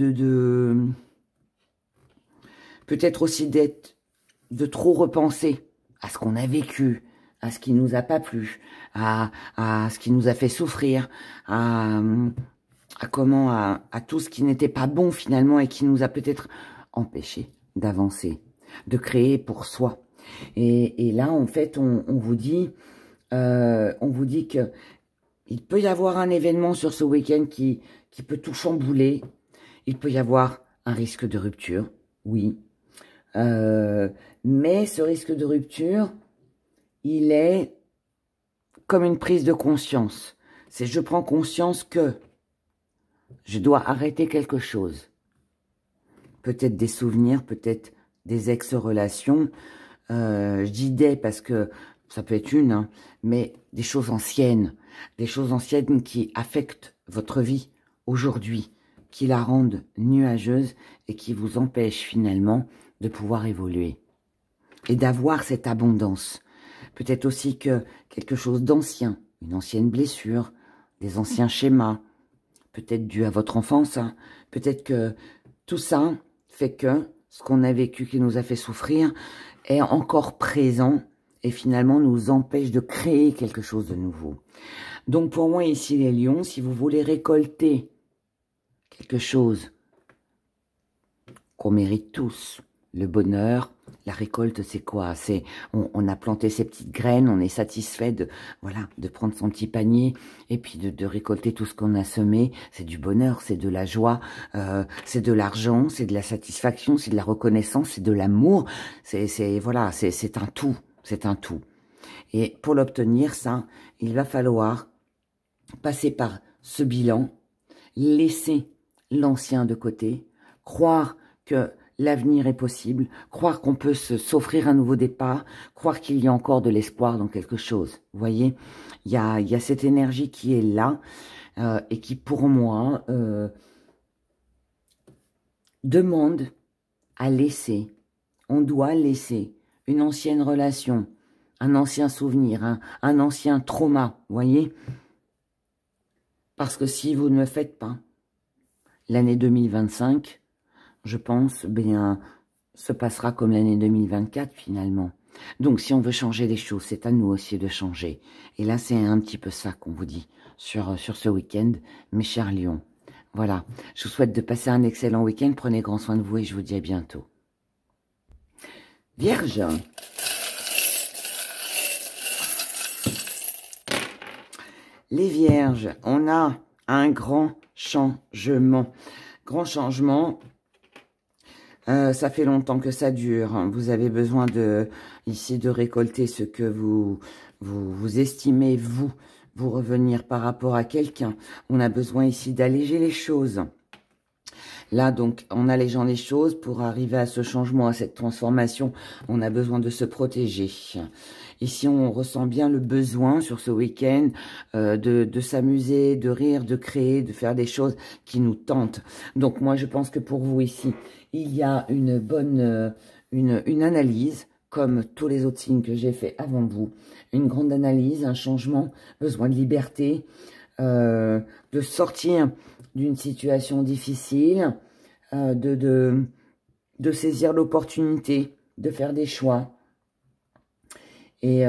Speaker 1: peut-être aussi de trop repenser à ce qu'on a vécu, à ce qui nous a pas plu, à ce qui nous a fait souffrir, à tout ce qui n'était pas bon finalement et qui nous a peut-être empêché d'avancer, de créer pour soi. Et là, en fait, on vous dit que il peut y avoir un événement sur ce week-end qui peut tout chambouler. Il peut y avoir un risque de rupture, oui. Mais ce risque de rupture, il est comme une prise de conscience. C'est je prends conscience que je dois arrêter quelque chose. Peut-être des souvenirs, peut-être des ex-relations. Je dis des parce que ça peut être une, hein, mais des choses anciennes qui affectent votre vie aujourd'hui, qui la rendent nuageuse et qui vous empêchent finalement de pouvoir évoluer et d'avoir cette abondance. Peut-être aussi que quelque chose d'ancien, une ancienne blessure, des anciens schémas, peut-être dû à votre enfance, hein. Peut-être que tout ça fait que ce qu'on a vécu qui nous a fait souffrir est encore présent et finalement nous empêche de créer quelque chose de nouveau. Donc pour moi ici les lions, si vous voulez récolter quelque chose qu'on mérite tous, le bonheur, la récolte, c'est quoi? C'est on a planté ces petites graines, on est satisfait de voilà de prendre son petit panier et puis de récolter tout ce qu'on a semé. C'est du bonheur, c'est de la joie, c'est de l'argent, c'est de la satisfaction, c'est de la reconnaissance, c'est de l'amour. Voilà, c'est un tout, c'est un tout. Et pour l'obtenir, ça, il va falloir passer par ce bilan, laisser l'ancien de côté, croire que l'avenir est possible, croire qu'on peut s'offrir un nouveau départ, croire qu'il y a encore de l'espoir dans quelque chose. Vous voyez, il y a cette énergie qui est là et qui, pour moi, demande à laisser. On doit laisser une ancienne relation, un ancien souvenir, un ancien trauma, vous voyez. Parce que si vous ne le faites pas, l'année 2025... je pense, bien, se passera comme l'année 2024 finalement. Donc, si on veut changer les choses, c'est à nous aussi de changer. Et là, c'est un petit peu ça qu'on vous dit sur ce week-end, mes chers lions. Voilà, je vous souhaite de passer un excellent week-end. Prenez grand soin de vous et je vous dis à bientôt. Vierge. Les vierges, on a un grand changement. Grand changement. Ça fait longtemps que ça dure. Vous avez besoin ici de récolter ce que vous estimez, vous revenir par rapport à quelqu'un. On a besoin ici d'alléger les choses. Là, donc, en allégeant les choses, pour arriver à ce changement, à cette transformation, on a besoin de se protéger. Ici, on ressent bien le besoin sur ce week-end de s'amuser, de rire, de créer, de faire des choses qui nous tentent. Donc, moi, je pense que pour vous ici, il y a une bonne une analyse, comme tous les autres signes que j'ai fait avant vous. Une grande analyse, un changement, besoin de liberté, de sortir d'une situation difficile, de saisir l'opportunité, de faire des choix et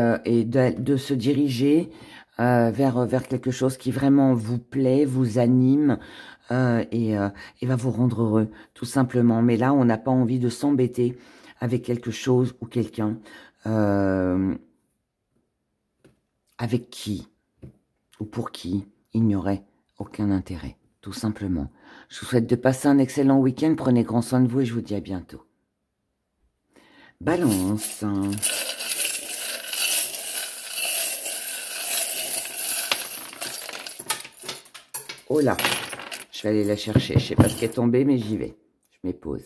Speaker 1: de se diriger vers quelque chose qui vraiment vous plaît, vous anime et va vous rendre heureux, tout simplement. Mais là, on n'a pas envie de s'embêter avec quelque chose ou quelqu'un avec qui ou pour qui il n'y aurait aucun intérêt, tout simplement. Je vous souhaite de passer un excellent week-end. Prenez grand soin de vous et je vous dis à bientôt. Balance. Oh là, je vais aller la chercher. Je sais pas ce qui est tombé, mais j'y vais. Je m'épose.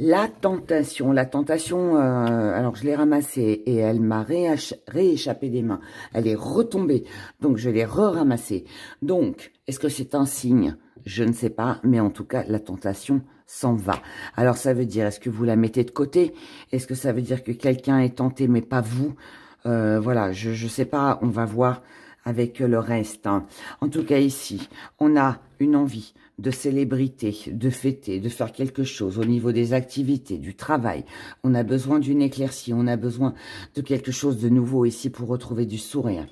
Speaker 1: La tentation, alors je l'ai ramassée et elle m'a rééchappé des mains. Elle est retombée, donc je l'ai re-ramassée. Donc, est-ce que c'est un signe? Je ne sais pas, mais en tout cas, la tentation s'en va. Alors, ça veut dire, est-ce que vous la mettez de côté? Est-ce que ça veut dire que quelqu'un est tenté, mais pas vous? Voilà, je sais pas, on va voir avec le reste. Hein. En tout cas, ici, on a une envie de célébrité, de fêter, de faire quelque chose au niveau des activités, du travail. On a besoin d'une éclaircie, on a besoin de quelque chose de nouveau ici pour retrouver du sourire.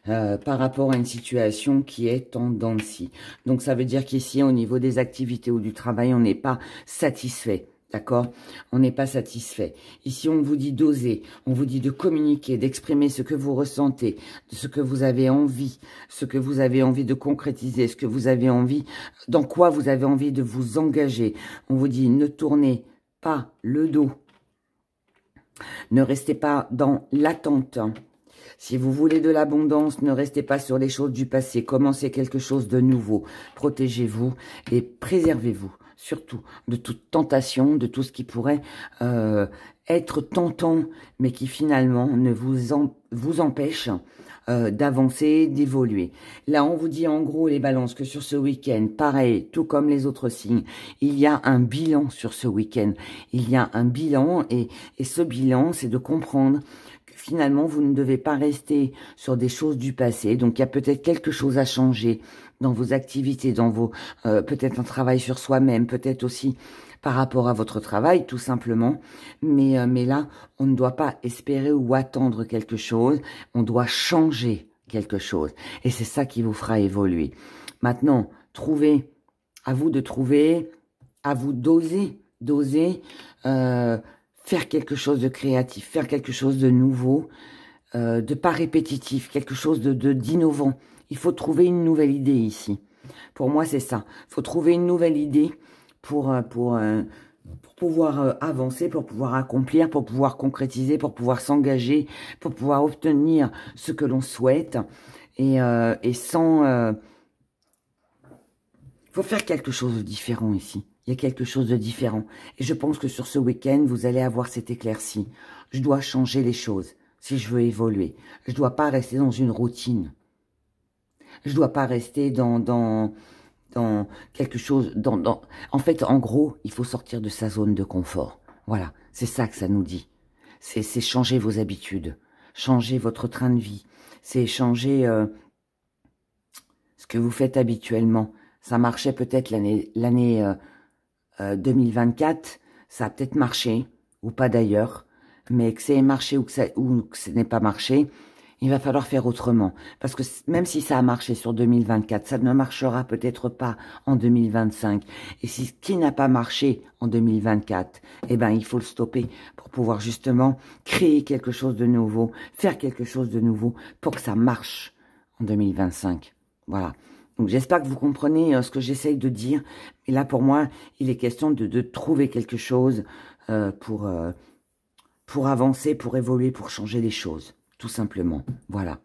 Speaker 1: Par rapport à une situation qui est en dents de scie. Donc, ça veut dire qu'ici, au niveau des activités ou du travail, on n'est pas satisfait. D'accord? On n'est pas satisfait. Ici, on vous dit d'oser, on vous dit de communiquer, d'exprimer ce que vous ressentez, de ce que vous avez envie, ce que vous avez envie de concrétiser, ce que vous avez envie, dans quoi vous avez envie de vous engager. On vous dit ne tournez pas le dos. Ne restez pas dans l'attente. Si vous voulez de l'abondance, ne restez pas sur les choses du passé. Commencez quelque chose de nouveau. Protégez-vous et préservez-vous. Surtout de toute tentation, de tout ce qui pourrait être tentant, mais qui finalement ne vous empêche d'avancer, d'évoluer. Là, on vous dit en gros, les balances, que sur ce week-end, pareil, tout comme les autres signes, il y a un bilan sur ce week-end. Il y a un bilan et ce bilan, c'est de comprendre que finalement, vous ne devez pas rester sur des choses du passé. Donc, il y a peut-être quelque chose à changer dans vos activités, dans vos peut-être un travail sur soi-même, peut-être aussi par rapport à votre travail, tout simplement. Mais là, on ne doit pas espérer ou attendre quelque chose, on doit changer quelque chose. Et c'est ça qui vous fera évoluer. Maintenant, à vous de trouver, à vous d'oser faire quelque chose de créatif, faire quelque chose de nouveau, de pas répétitif, quelque chose d'innovant. Il faut trouver une nouvelle idée ici. Pour moi, c'est ça. Il faut trouver une nouvelle idée pour pouvoir avancer, pour pouvoir accomplir, pour pouvoir concrétiser, pour pouvoir s'engager, pour pouvoir obtenir ce que l'on souhaite. Et sans... il faut faire quelque chose de différent ici. Il y a quelque chose de différent. Et je pense que sur ce week-end, vous allez avoir cette éclaircie. Je dois changer les choses si je veux évoluer. Je ne dois pas rester dans une routine. Je ne dois pas rester dans quelque chose... En fait, en gros, il faut sortir de sa zone de confort. Voilà, c'est ça que ça nous dit. C'est changer vos habitudes, changer votre train de vie. C'est changer ce que vous faites habituellement. Ça marchait peut-être l'année 2024, ça a peut-être marché, ou pas d'ailleurs, mais que c'est marché ou que ce n'est pas marché, il va falloir faire autrement. Parce que même si ça a marché sur 2024, ça ne marchera peut-être pas en 2025. Et si ce qui n'a pas marché en 2024, eh ben, il faut le stopper pour pouvoir justement créer quelque chose de nouveau, faire quelque chose de nouveau pour que ça marche en 2025. Voilà. Donc, j'espère que vous comprenez ce que j'essaye de dire. Et là, pour moi, il est question de trouver quelque chose pour avancer, pour évoluer, pour changer les choses. Tout simplement. Voilà.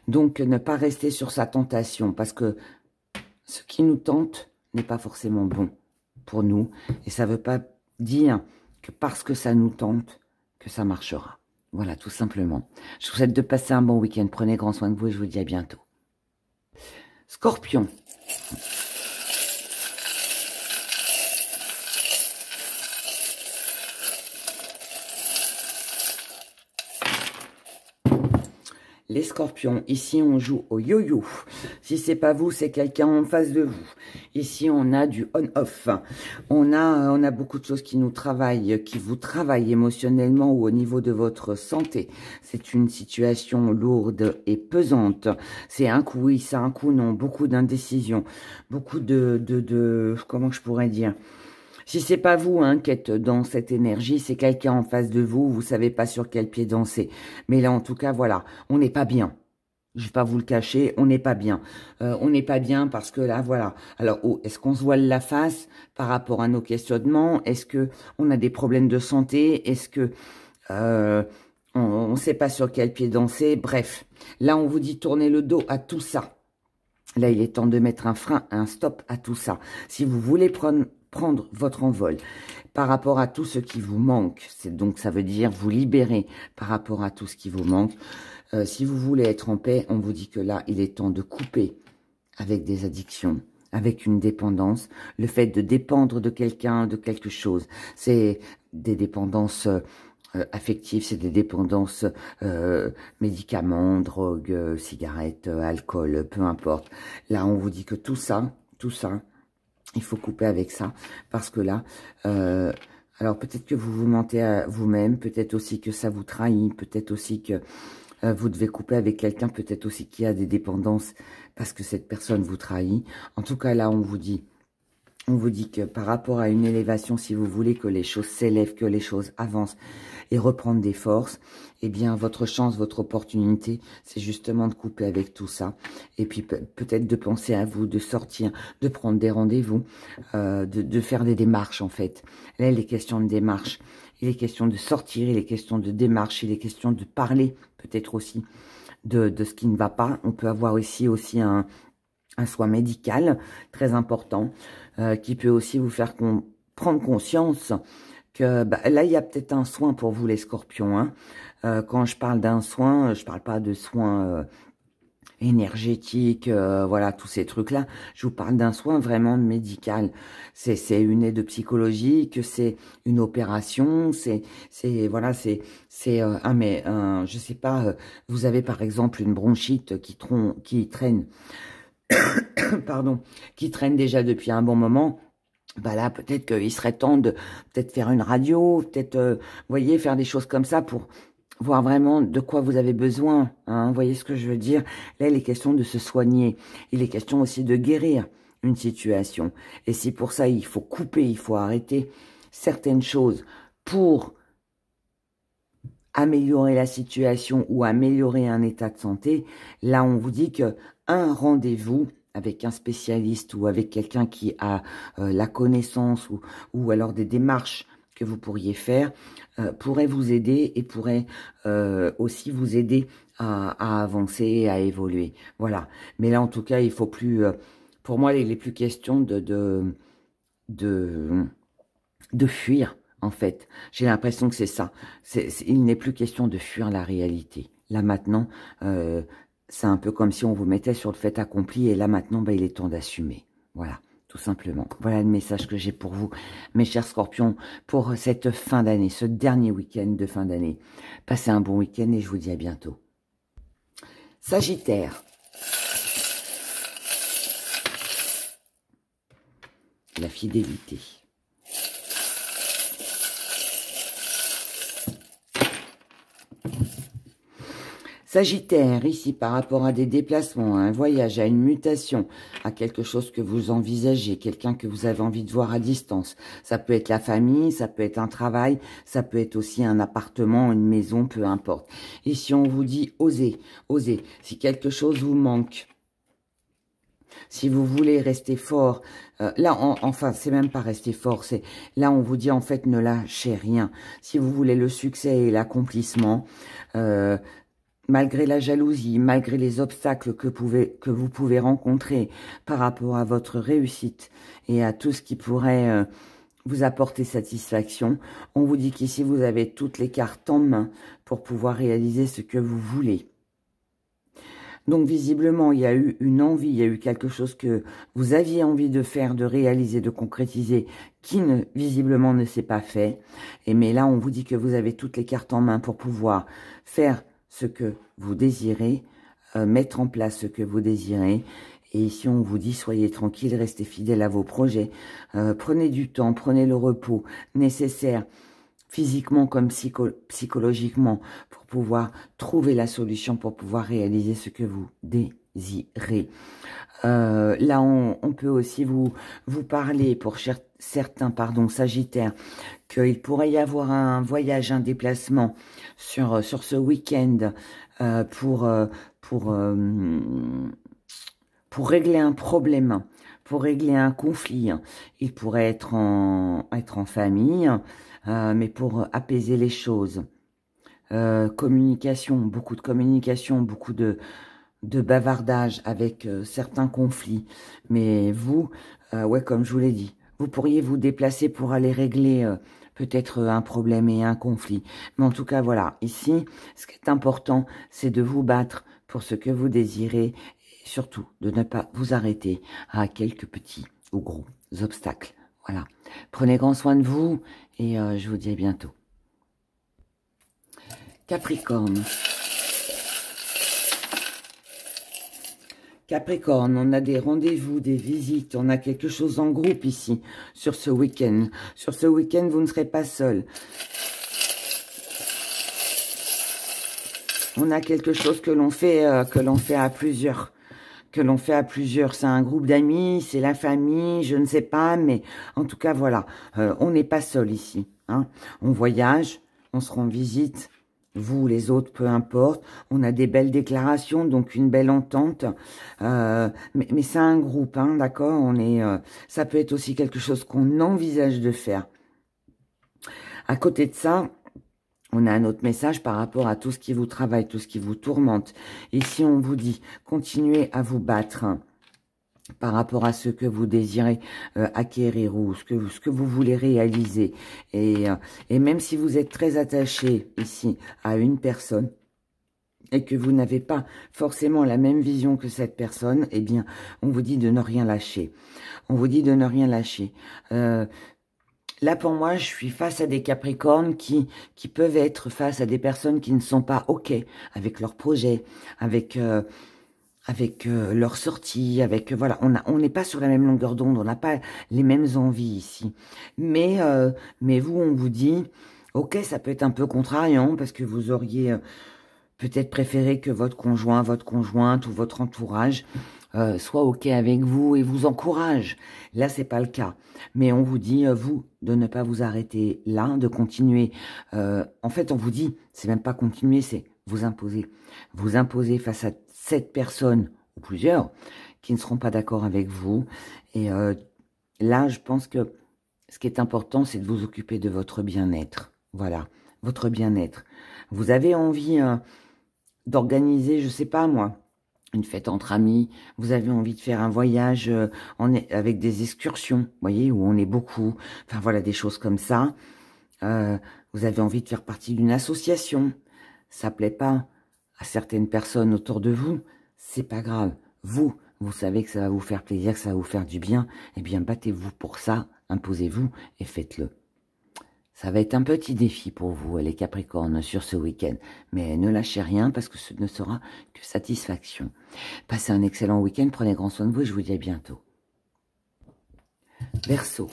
Speaker 1: Donc, ne pas rester sur sa tentation. Parce que ce qui nous tente n'est pas forcément bon pour nous. Et ça ne veut pas dire que parce que ça nous tente, que ça marchera. Voilà, tout simplement. Je vous souhaite de passer un bon week-end. Prenez grand soin de vous et je vous dis à bientôt. Scorpion. Les scorpions, ici on joue au yo-yo. Si c'est pas vous, c'est quelqu'un en face de vous. Ici on a du on-off. On a beaucoup de choses qui nous travaillent, qui vous travaillent émotionnellement ou au niveau de votre santé. C'est une situation lourde et pesante. C'est un coup oui, c'est un coup non. Beaucoup d'indécision, beaucoup comment je pourrais dire. Si c'est pas vous qui êtes dans cette énergie, c'est quelqu'un en face de vous, vous savez pas sur quel pied danser. Mais là, en tout cas, voilà, on n'est pas bien. Je vais pas vous le cacher, on n'est pas bien. On n'est pas bien parce que là, voilà. Alors, est-ce qu'on se voile la face par rapport à nos questionnements? Est-ce que on a des problèmes de santé? Est-ce que on ne sait pas sur quel pied danser? Bref, là, on vous dit tournez le dos à tout ça. Là, il est temps de mettre un frein, un stop à tout ça. Si vous voulez prendre votre envol par rapport à tout ce qui vous manque, donc ça veut dire vous libérer par rapport à tout ce qui vous manque. Si vous voulez être en paix, on vous dit que là, il est temps de couper avec des addictions, avec une dépendance. Le fait de dépendre de quelqu'un, de quelque chose, c'est des dépendances affectives, c'est des dépendances médicaments, drogue, cigarettes, alcool, peu importe. Là, on vous dit que tout ça, il faut couper avec ça, parce que là, alors peut-être que vous vous mentez à vous-même, peut-être aussi que ça vous trahit, peut-être aussi que vous devez couper avec quelqu'un, peut-être aussi qu'il y a des dépendances, parce que cette personne vous trahit. En tout cas, là, on vous dit que par rapport à une élévation, si vous voulez que les choses s'élèvent, que les choses avancent et reprendre des forces, eh bien, votre chance, votre opportunité, c'est justement de couper avec tout ça. Et puis, peut-être de penser à vous, de sortir, de prendre des rendez-vous, de faire des démarches, en fait. Là, il est question de démarche. Il est question de sortir, il est question de démarche, il est question de parler, peut-être aussi, de ce qui ne va pas. On peut avoir ici aussi un soin médical très important qui peut aussi vous faire prendre conscience que là, il y a peut-être un soin pour vous, les scorpions. Quand je parle d'un soin, je parle pas de soins énergétiques, voilà, tous ces trucs-là. Je vous parle d'un soin vraiment médical. C'est une aide psychologique, c'est une opération, voilà, je sais pas, vous avez par exemple une bronchite qui traîne, pardon, qui traîne déjà depuis un bon moment. Là, peut-être qu'il serait temps de peut-être faire une radio, peut-être, vous voyez, faire des choses comme ça pour voir vraiment de quoi vous avez besoin. Vous voyez ce que je veux dire? Là, il est question de se soigner. Il est question aussi de guérir une situation. Et si pour ça, il faut couper, il faut arrêter certaines choses pour améliorer la situation ou améliorer un état de santé, là, on vous dit que un rendez-vous avec un spécialiste ou avec quelqu'un qui a la connaissance ou alors des démarches que vous pourriez faire, pourrait vous aider et pourrait aussi vous aider à avancer, à évoluer. Voilà. Mais là, en tout cas, il faut plus... pour moi, il n'est plus question de fuir, en fait. J'ai l'impression que c'est ça. Il n'est plus question de fuir la réalité. Là, maintenant... c'est un peu comme si on vous mettait sur le fait accompli et là maintenant, il est temps d'assumer. Voilà, tout simplement. Voilà le message que j'ai pour vous, mes chers scorpions, pour cette fin d'année, ce dernier week-end de fin d'année. Passez un bon week-end et je vous dis à bientôt. Sagittaire. La fidélité. Sagittaire, ici, par rapport à des déplacements, à un voyage, à une mutation, à quelque chose que vous envisagez, quelqu'un que vous avez envie de voir à distance. Ça peut être la famille, ça peut être un travail, ça peut être aussi un appartement, une maison, peu importe. Ici, on vous dit osez, osez. Si quelque chose vous manque, si vous voulez rester fort, là, enfin, c'est même pas rester fort, c'est là, on vous dit en fait, ne lâchez rien. Si vous voulez le succès et l'accomplissement, malgré la jalousie, malgré les obstacles que vous pouvez rencontrer par rapport à votre réussite et à tout ce qui pourrait vous apporter satisfaction, on vous dit qu'ici, vous avez toutes les cartes en main pour pouvoir réaliser ce que vous voulez. Donc, visiblement, il y a eu une envie, il y a eu quelque chose que vous aviez envie de faire, de réaliser, de concrétiser, qui visiblement ne s'est pas fait. Mais là, on vous dit que vous avez toutes les cartes en main pour pouvoir faire ce que vous désirez, mettre en place ce que vous désirez. Et ici, on vous dit, soyez tranquille, restez fidèle à vos projets. Prenez du temps, prenez le repos nécessaire, physiquement comme psychologiquement, pour pouvoir trouver la solution, pour pouvoir réaliser ce que vous désirez. Là, on peut aussi vous parler, pour certains, Sagittaires, qu'il pourrait y avoir un voyage, un déplacement sur ce week-end pour régler un problème, pour régler un conflit. Il pourrait être en famille, mais pour apaiser les choses. Communication, beaucoup de communication, beaucoup de bavardage avec certains conflits. Mais vous, ouais, comme je vous l'ai dit, vous pourriez vous déplacer pour aller régler peut-être un problème et un conflit. Mais en tout cas, voilà, ici, ce qui est important, c'est de vous battre pour ce que vous désirez. Et surtout, de ne pas vous arrêter à quelques petits ou gros obstacles. Voilà. Prenez grand soin de vous et je vous dis à bientôt. Capricorne. Capricorne, on a des rendez-vous, des visites, on a quelque chose en groupe ici, sur ce week-end. Sur ce week-end, vous ne serez pas seul. On a quelque chose que l'on fait à plusieurs. C'est un groupe d'amis, c'est la famille, je ne sais pas, mais en tout cas, voilà. On n'est pas seul ici. Hein. On voyage, on se rend visite. Vous, les autres, peu importe. On a des belles déclarations, donc une belle entente. Mais c'est un groupe, hein, d'accord. Ça peut être aussi quelque chose qu'on envisage de faire. À côté de ça, on a un autre message par rapport à tout ce qui vous travaille, tout ce qui vous tourmente. Ici, on vous dit, continuez à vous battre par rapport à ce que vous désirez acquérir ou ce que vous voulez réaliser. Et même si vous êtes très attaché ici à une personne et que vous n'avez pas forcément la même vision que cette personne, eh bien, on vous dit de ne rien lâcher. On vous dit de ne rien lâcher. Là, pour moi, je suis face à des Capricornes qui peuvent être face à des personnes qui ne sont pas OK avec leur projet, avec leur sortie, voilà, on n'est pas sur la même longueur d'onde, on n'a pas les mêmes envies ici. Mais vous, on vous dit, OK, ça peut être un peu contrariant parce que vous auriez peut-être préféré que votre conjoint, votre conjointe ou votre entourage soit OK avec vous et vous encourage. Là, c'est pas le cas. Mais on vous dit, vous, de ne pas vous arrêter là, de continuer. En fait, on vous dit, c'est même pas continuer, c'est vous imposer. Vous imposer face à cette personne ou plusieurs qui ne seront pas d'accord avec vous. Et là, je pense que ce qui est important, c'est de vous occuper de votre bien-être. Voilà, votre bien-être. Vous avez envie d'organiser, je sais pas moi, une fête entre amis, vous avez envie de faire un voyage avec des excursions, vous voyez, où on est beaucoup, enfin voilà, des choses comme ça. Vous avez envie de faire partie d'une association, ça plaît pas à certaines personnes autour de vous, c'est pas grave. Vous savez que ça va vous faire plaisir, que ça va vous faire du bien, eh bien battez-vous pour ça, imposez-vous et faites-le. Ça va être un petit défi pour vous, les Capricornes, sur ce week-end. Mais ne lâchez rien parce que ce ne sera que satisfaction. Passez un excellent week-end, prenez grand soin de vous et je vous dis à bientôt. Verseau.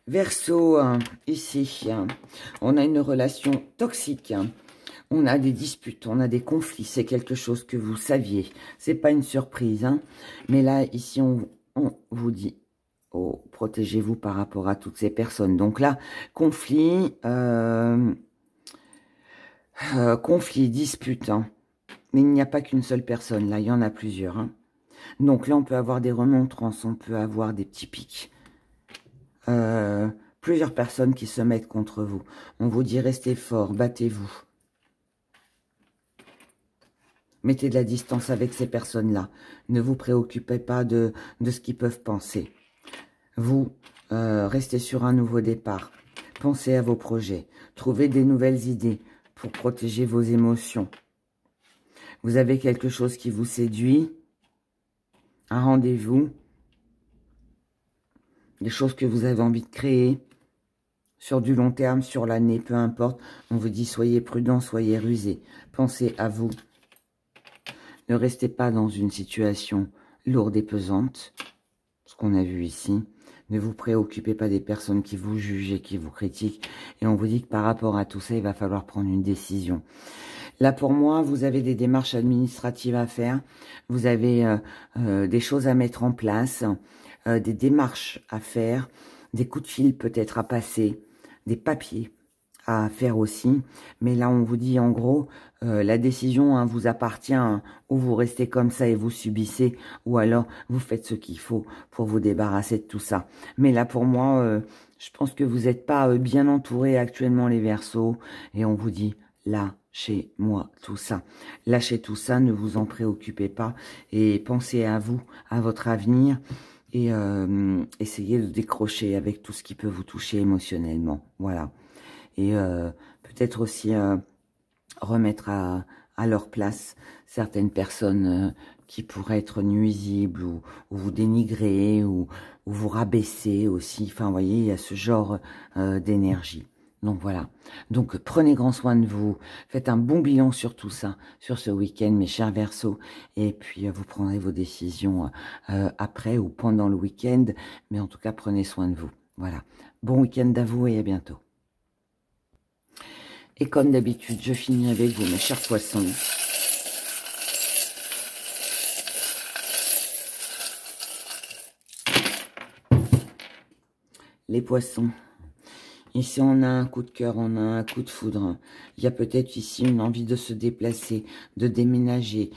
Speaker 1: Verseau, ici, on a une relation toxique. On a des disputes, on a des conflits, c'est quelque chose que vous saviez. C'est pas une surprise, hein. Mais là, ici, on vous dit, oh, protégez-vous par rapport à toutes ces personnes. Donc là, conflit, dispute, hein. Mais il n'y a pas qu'une seule personne, là, il y en a plusieurs, hein. Donc là, on peut avoir des remontrances, on peut avoir des petits pics. plusieurs personnes qui se mettent contre vous. On vous dit restez fort, battez-vous. Mettez de la distance avec ces personnes-là. Ne vous préoccupez pas de ce qu'ils peuvent penser. Vous, restez sur un nouveau départ. Pensez à vos projets. Trouvez des nouvelles idées pour protéger vos émotions. Vous avez quelque chose qui vous séduit. Un rendez-vous. Des choses que vous avez envie de créer. Sur du long terme, sur l'année, peu importe. On vous dit soyez prudent, soyez rusé. Pensez à vous. Ne restez pas dans une situation lourde et pesante, ce qu'on a vu ici. Ne vous préoccupez pas des personnes qui vous jugent et qui vous critiquent. Et on vous dit que par rapport à tout ça, il va falloir prendre une décision. Là, pour moi, vous avez des démarches administratives à faire. Vous avez des choses à mettre en place, des démarches à faire, des coups de fil peut-être à passer, des papiers à faire aussi. Mais là, on vous dit en gros, la décision vous appartient, ou vous restez comme ça et vous subissez, ou alors vous faites ce qu'il faut pour vous débarrasser de tout ça. Mais là, pour moi, je pense que vous n'êtes pas bien entourés actuellement, les Verseaux, et on vous dit, lâchez-moi tout ça. Lâchez tout ça, ne vous en préoccupez pas, et pensez à vous, à votre avenir, et essayez de décrocher avec tout ce qui peut vous toucher émotionnellement. Voilà. Et peut-être aussi remettre à leur place certaines personnes qui pourraient être nuisibles ou vous dénigrer ou vous rabaisser aussi. Enfin, vous voyez, il y a ce genre d'énergie. Donc voilà. Donc prenez grand soin de vous. Faites un bon bilan sur tout ça, sur ce week-end, mes chers Verseaux. Et puis vous prendrez vos décisions après ou pendant le week-end. Mais en tout cas, prenez soin de vous. Voilà. Bon week-end à vous et à bientôt. Et comme d'habitude, je finis avec vous, mes chers poissons. Les poissons. Ici, on a un coup de cœur, on a un coup de foudre. Il y a peut-être ici une envie de se déplacer, de déménager.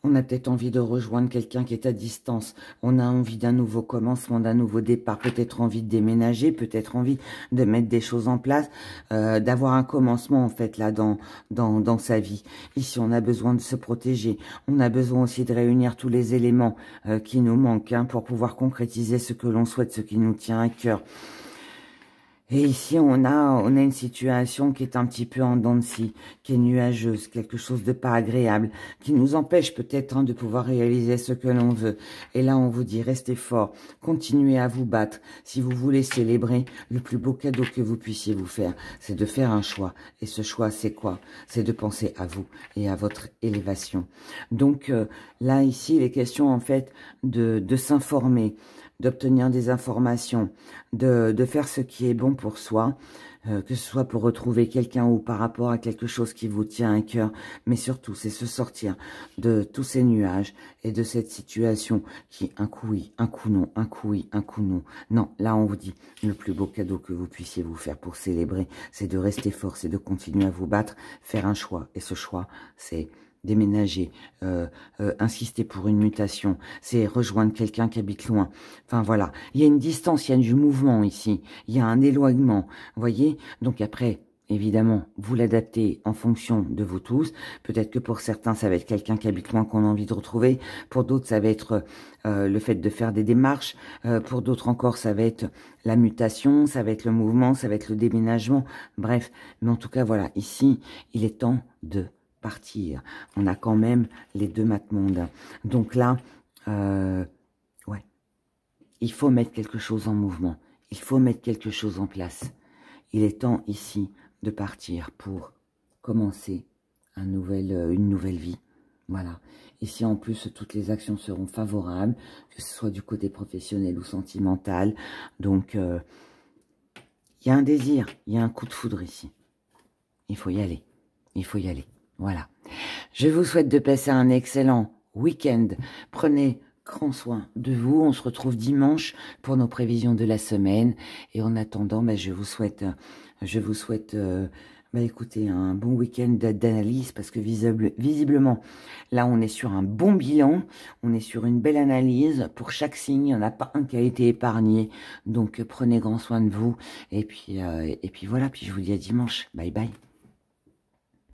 Speaker 1: On a peut-être envie de rejoindre quelqu'un qui est à distance. On a envie d'un nouveau commencement, d'un nouveau départ. Peut-être envie de déménager, peut-être envie de mettre des choses en place, d'avoir un commencement en fait là dans sa vie. Ici, on a besoin de se protéger. On a besoin aussi de réunir tous les éléments qui nous manquent pour pouvoir concrétiser ce que l'on souhaite, ce qui nous tient à cœur. Et ici, on a une situation qui est un petit peu en dents de scie, qui est nuageuse, quelque chose de pas agréable, qui nous empêche peut-être de pouvoir réaliser ce que l'on veut. Et là, on vous dit, restez fort, continuez à vous battre. Si vous voulez célébrer, le plus beau cadeau que vous puissiez vous faire, c'est de faire un choix. Et ce choix, c'est quoi? C'est de penser à vous et à votre élévation. Donc là, ici, il est question en fait de s'informer, d'obtenir des informations, de faire ce qui est bon pour soi, que ce soit pour retrouver quelqu'un ou par rapport à quelque chose qui vous tient à cœur, mais surtout, c'est se sortir de tous ces nuages et de cette situation qui, un coup oui, un coup non, un coup oui, un coup non. Non, là, on vous dit, le plus beau cadeau que vous puissiez vous faire pour célébrer, c'est de rester fort, c'est de continuer à vous battre, faire un choix. Et ce choix, c'est déménager, insister pour une mutation, c'est rejoindre quelqu'un qui habite loin. Enfin voilà, il y a une distance, il y a du mouvement ici, il y a un éloignement, vous voyez. Donc après, évidemment, vous l'adaptez en fonction de vous tous. Peut-être que pour certains, ça va être quelqu'un qui habite loin qu'on a envie de retrouver. Pour d'autres, ça va être le fait de faire des démarches. Pour d'autres encore, ça va être la mutation, ça va être le mouvement, ça va être le déménagement. Bref, mais en tout cas, voilà, ici, il est temps de partir. On a quand même les deux matmondes. Donc là, ouais, il faut mettre quelque chose en mouvement. Il faut mettre quelque chose en place. Il est temps ici de partir pour commencer une nouvelle vie. Voilà. Ici, en plus, toutes les actions seront favorables, que ce soit du côté professionnel ou sentimental. Donc, il y a un désir, il y a un coup de foudre ici. Il faut y aller. Il faut y aller. Voilà. Je vous souhaite de passer un excellent week-end. Prenez grand soin de vous. On se retrouve dimanche pour nos prévisions de la semaine. Et en attendant, je vous souhaite Bah écoutez, un bon week-end d'analyse parce que visiblement, là on est sur un bon bilan, on est sur une belle analyse. Pour chaque signe, il n'y en a pas un qui a été épargné. Donc prenez grand soin de vous. Et puis voilà, puis je vous dis à dimanche. Bye bye.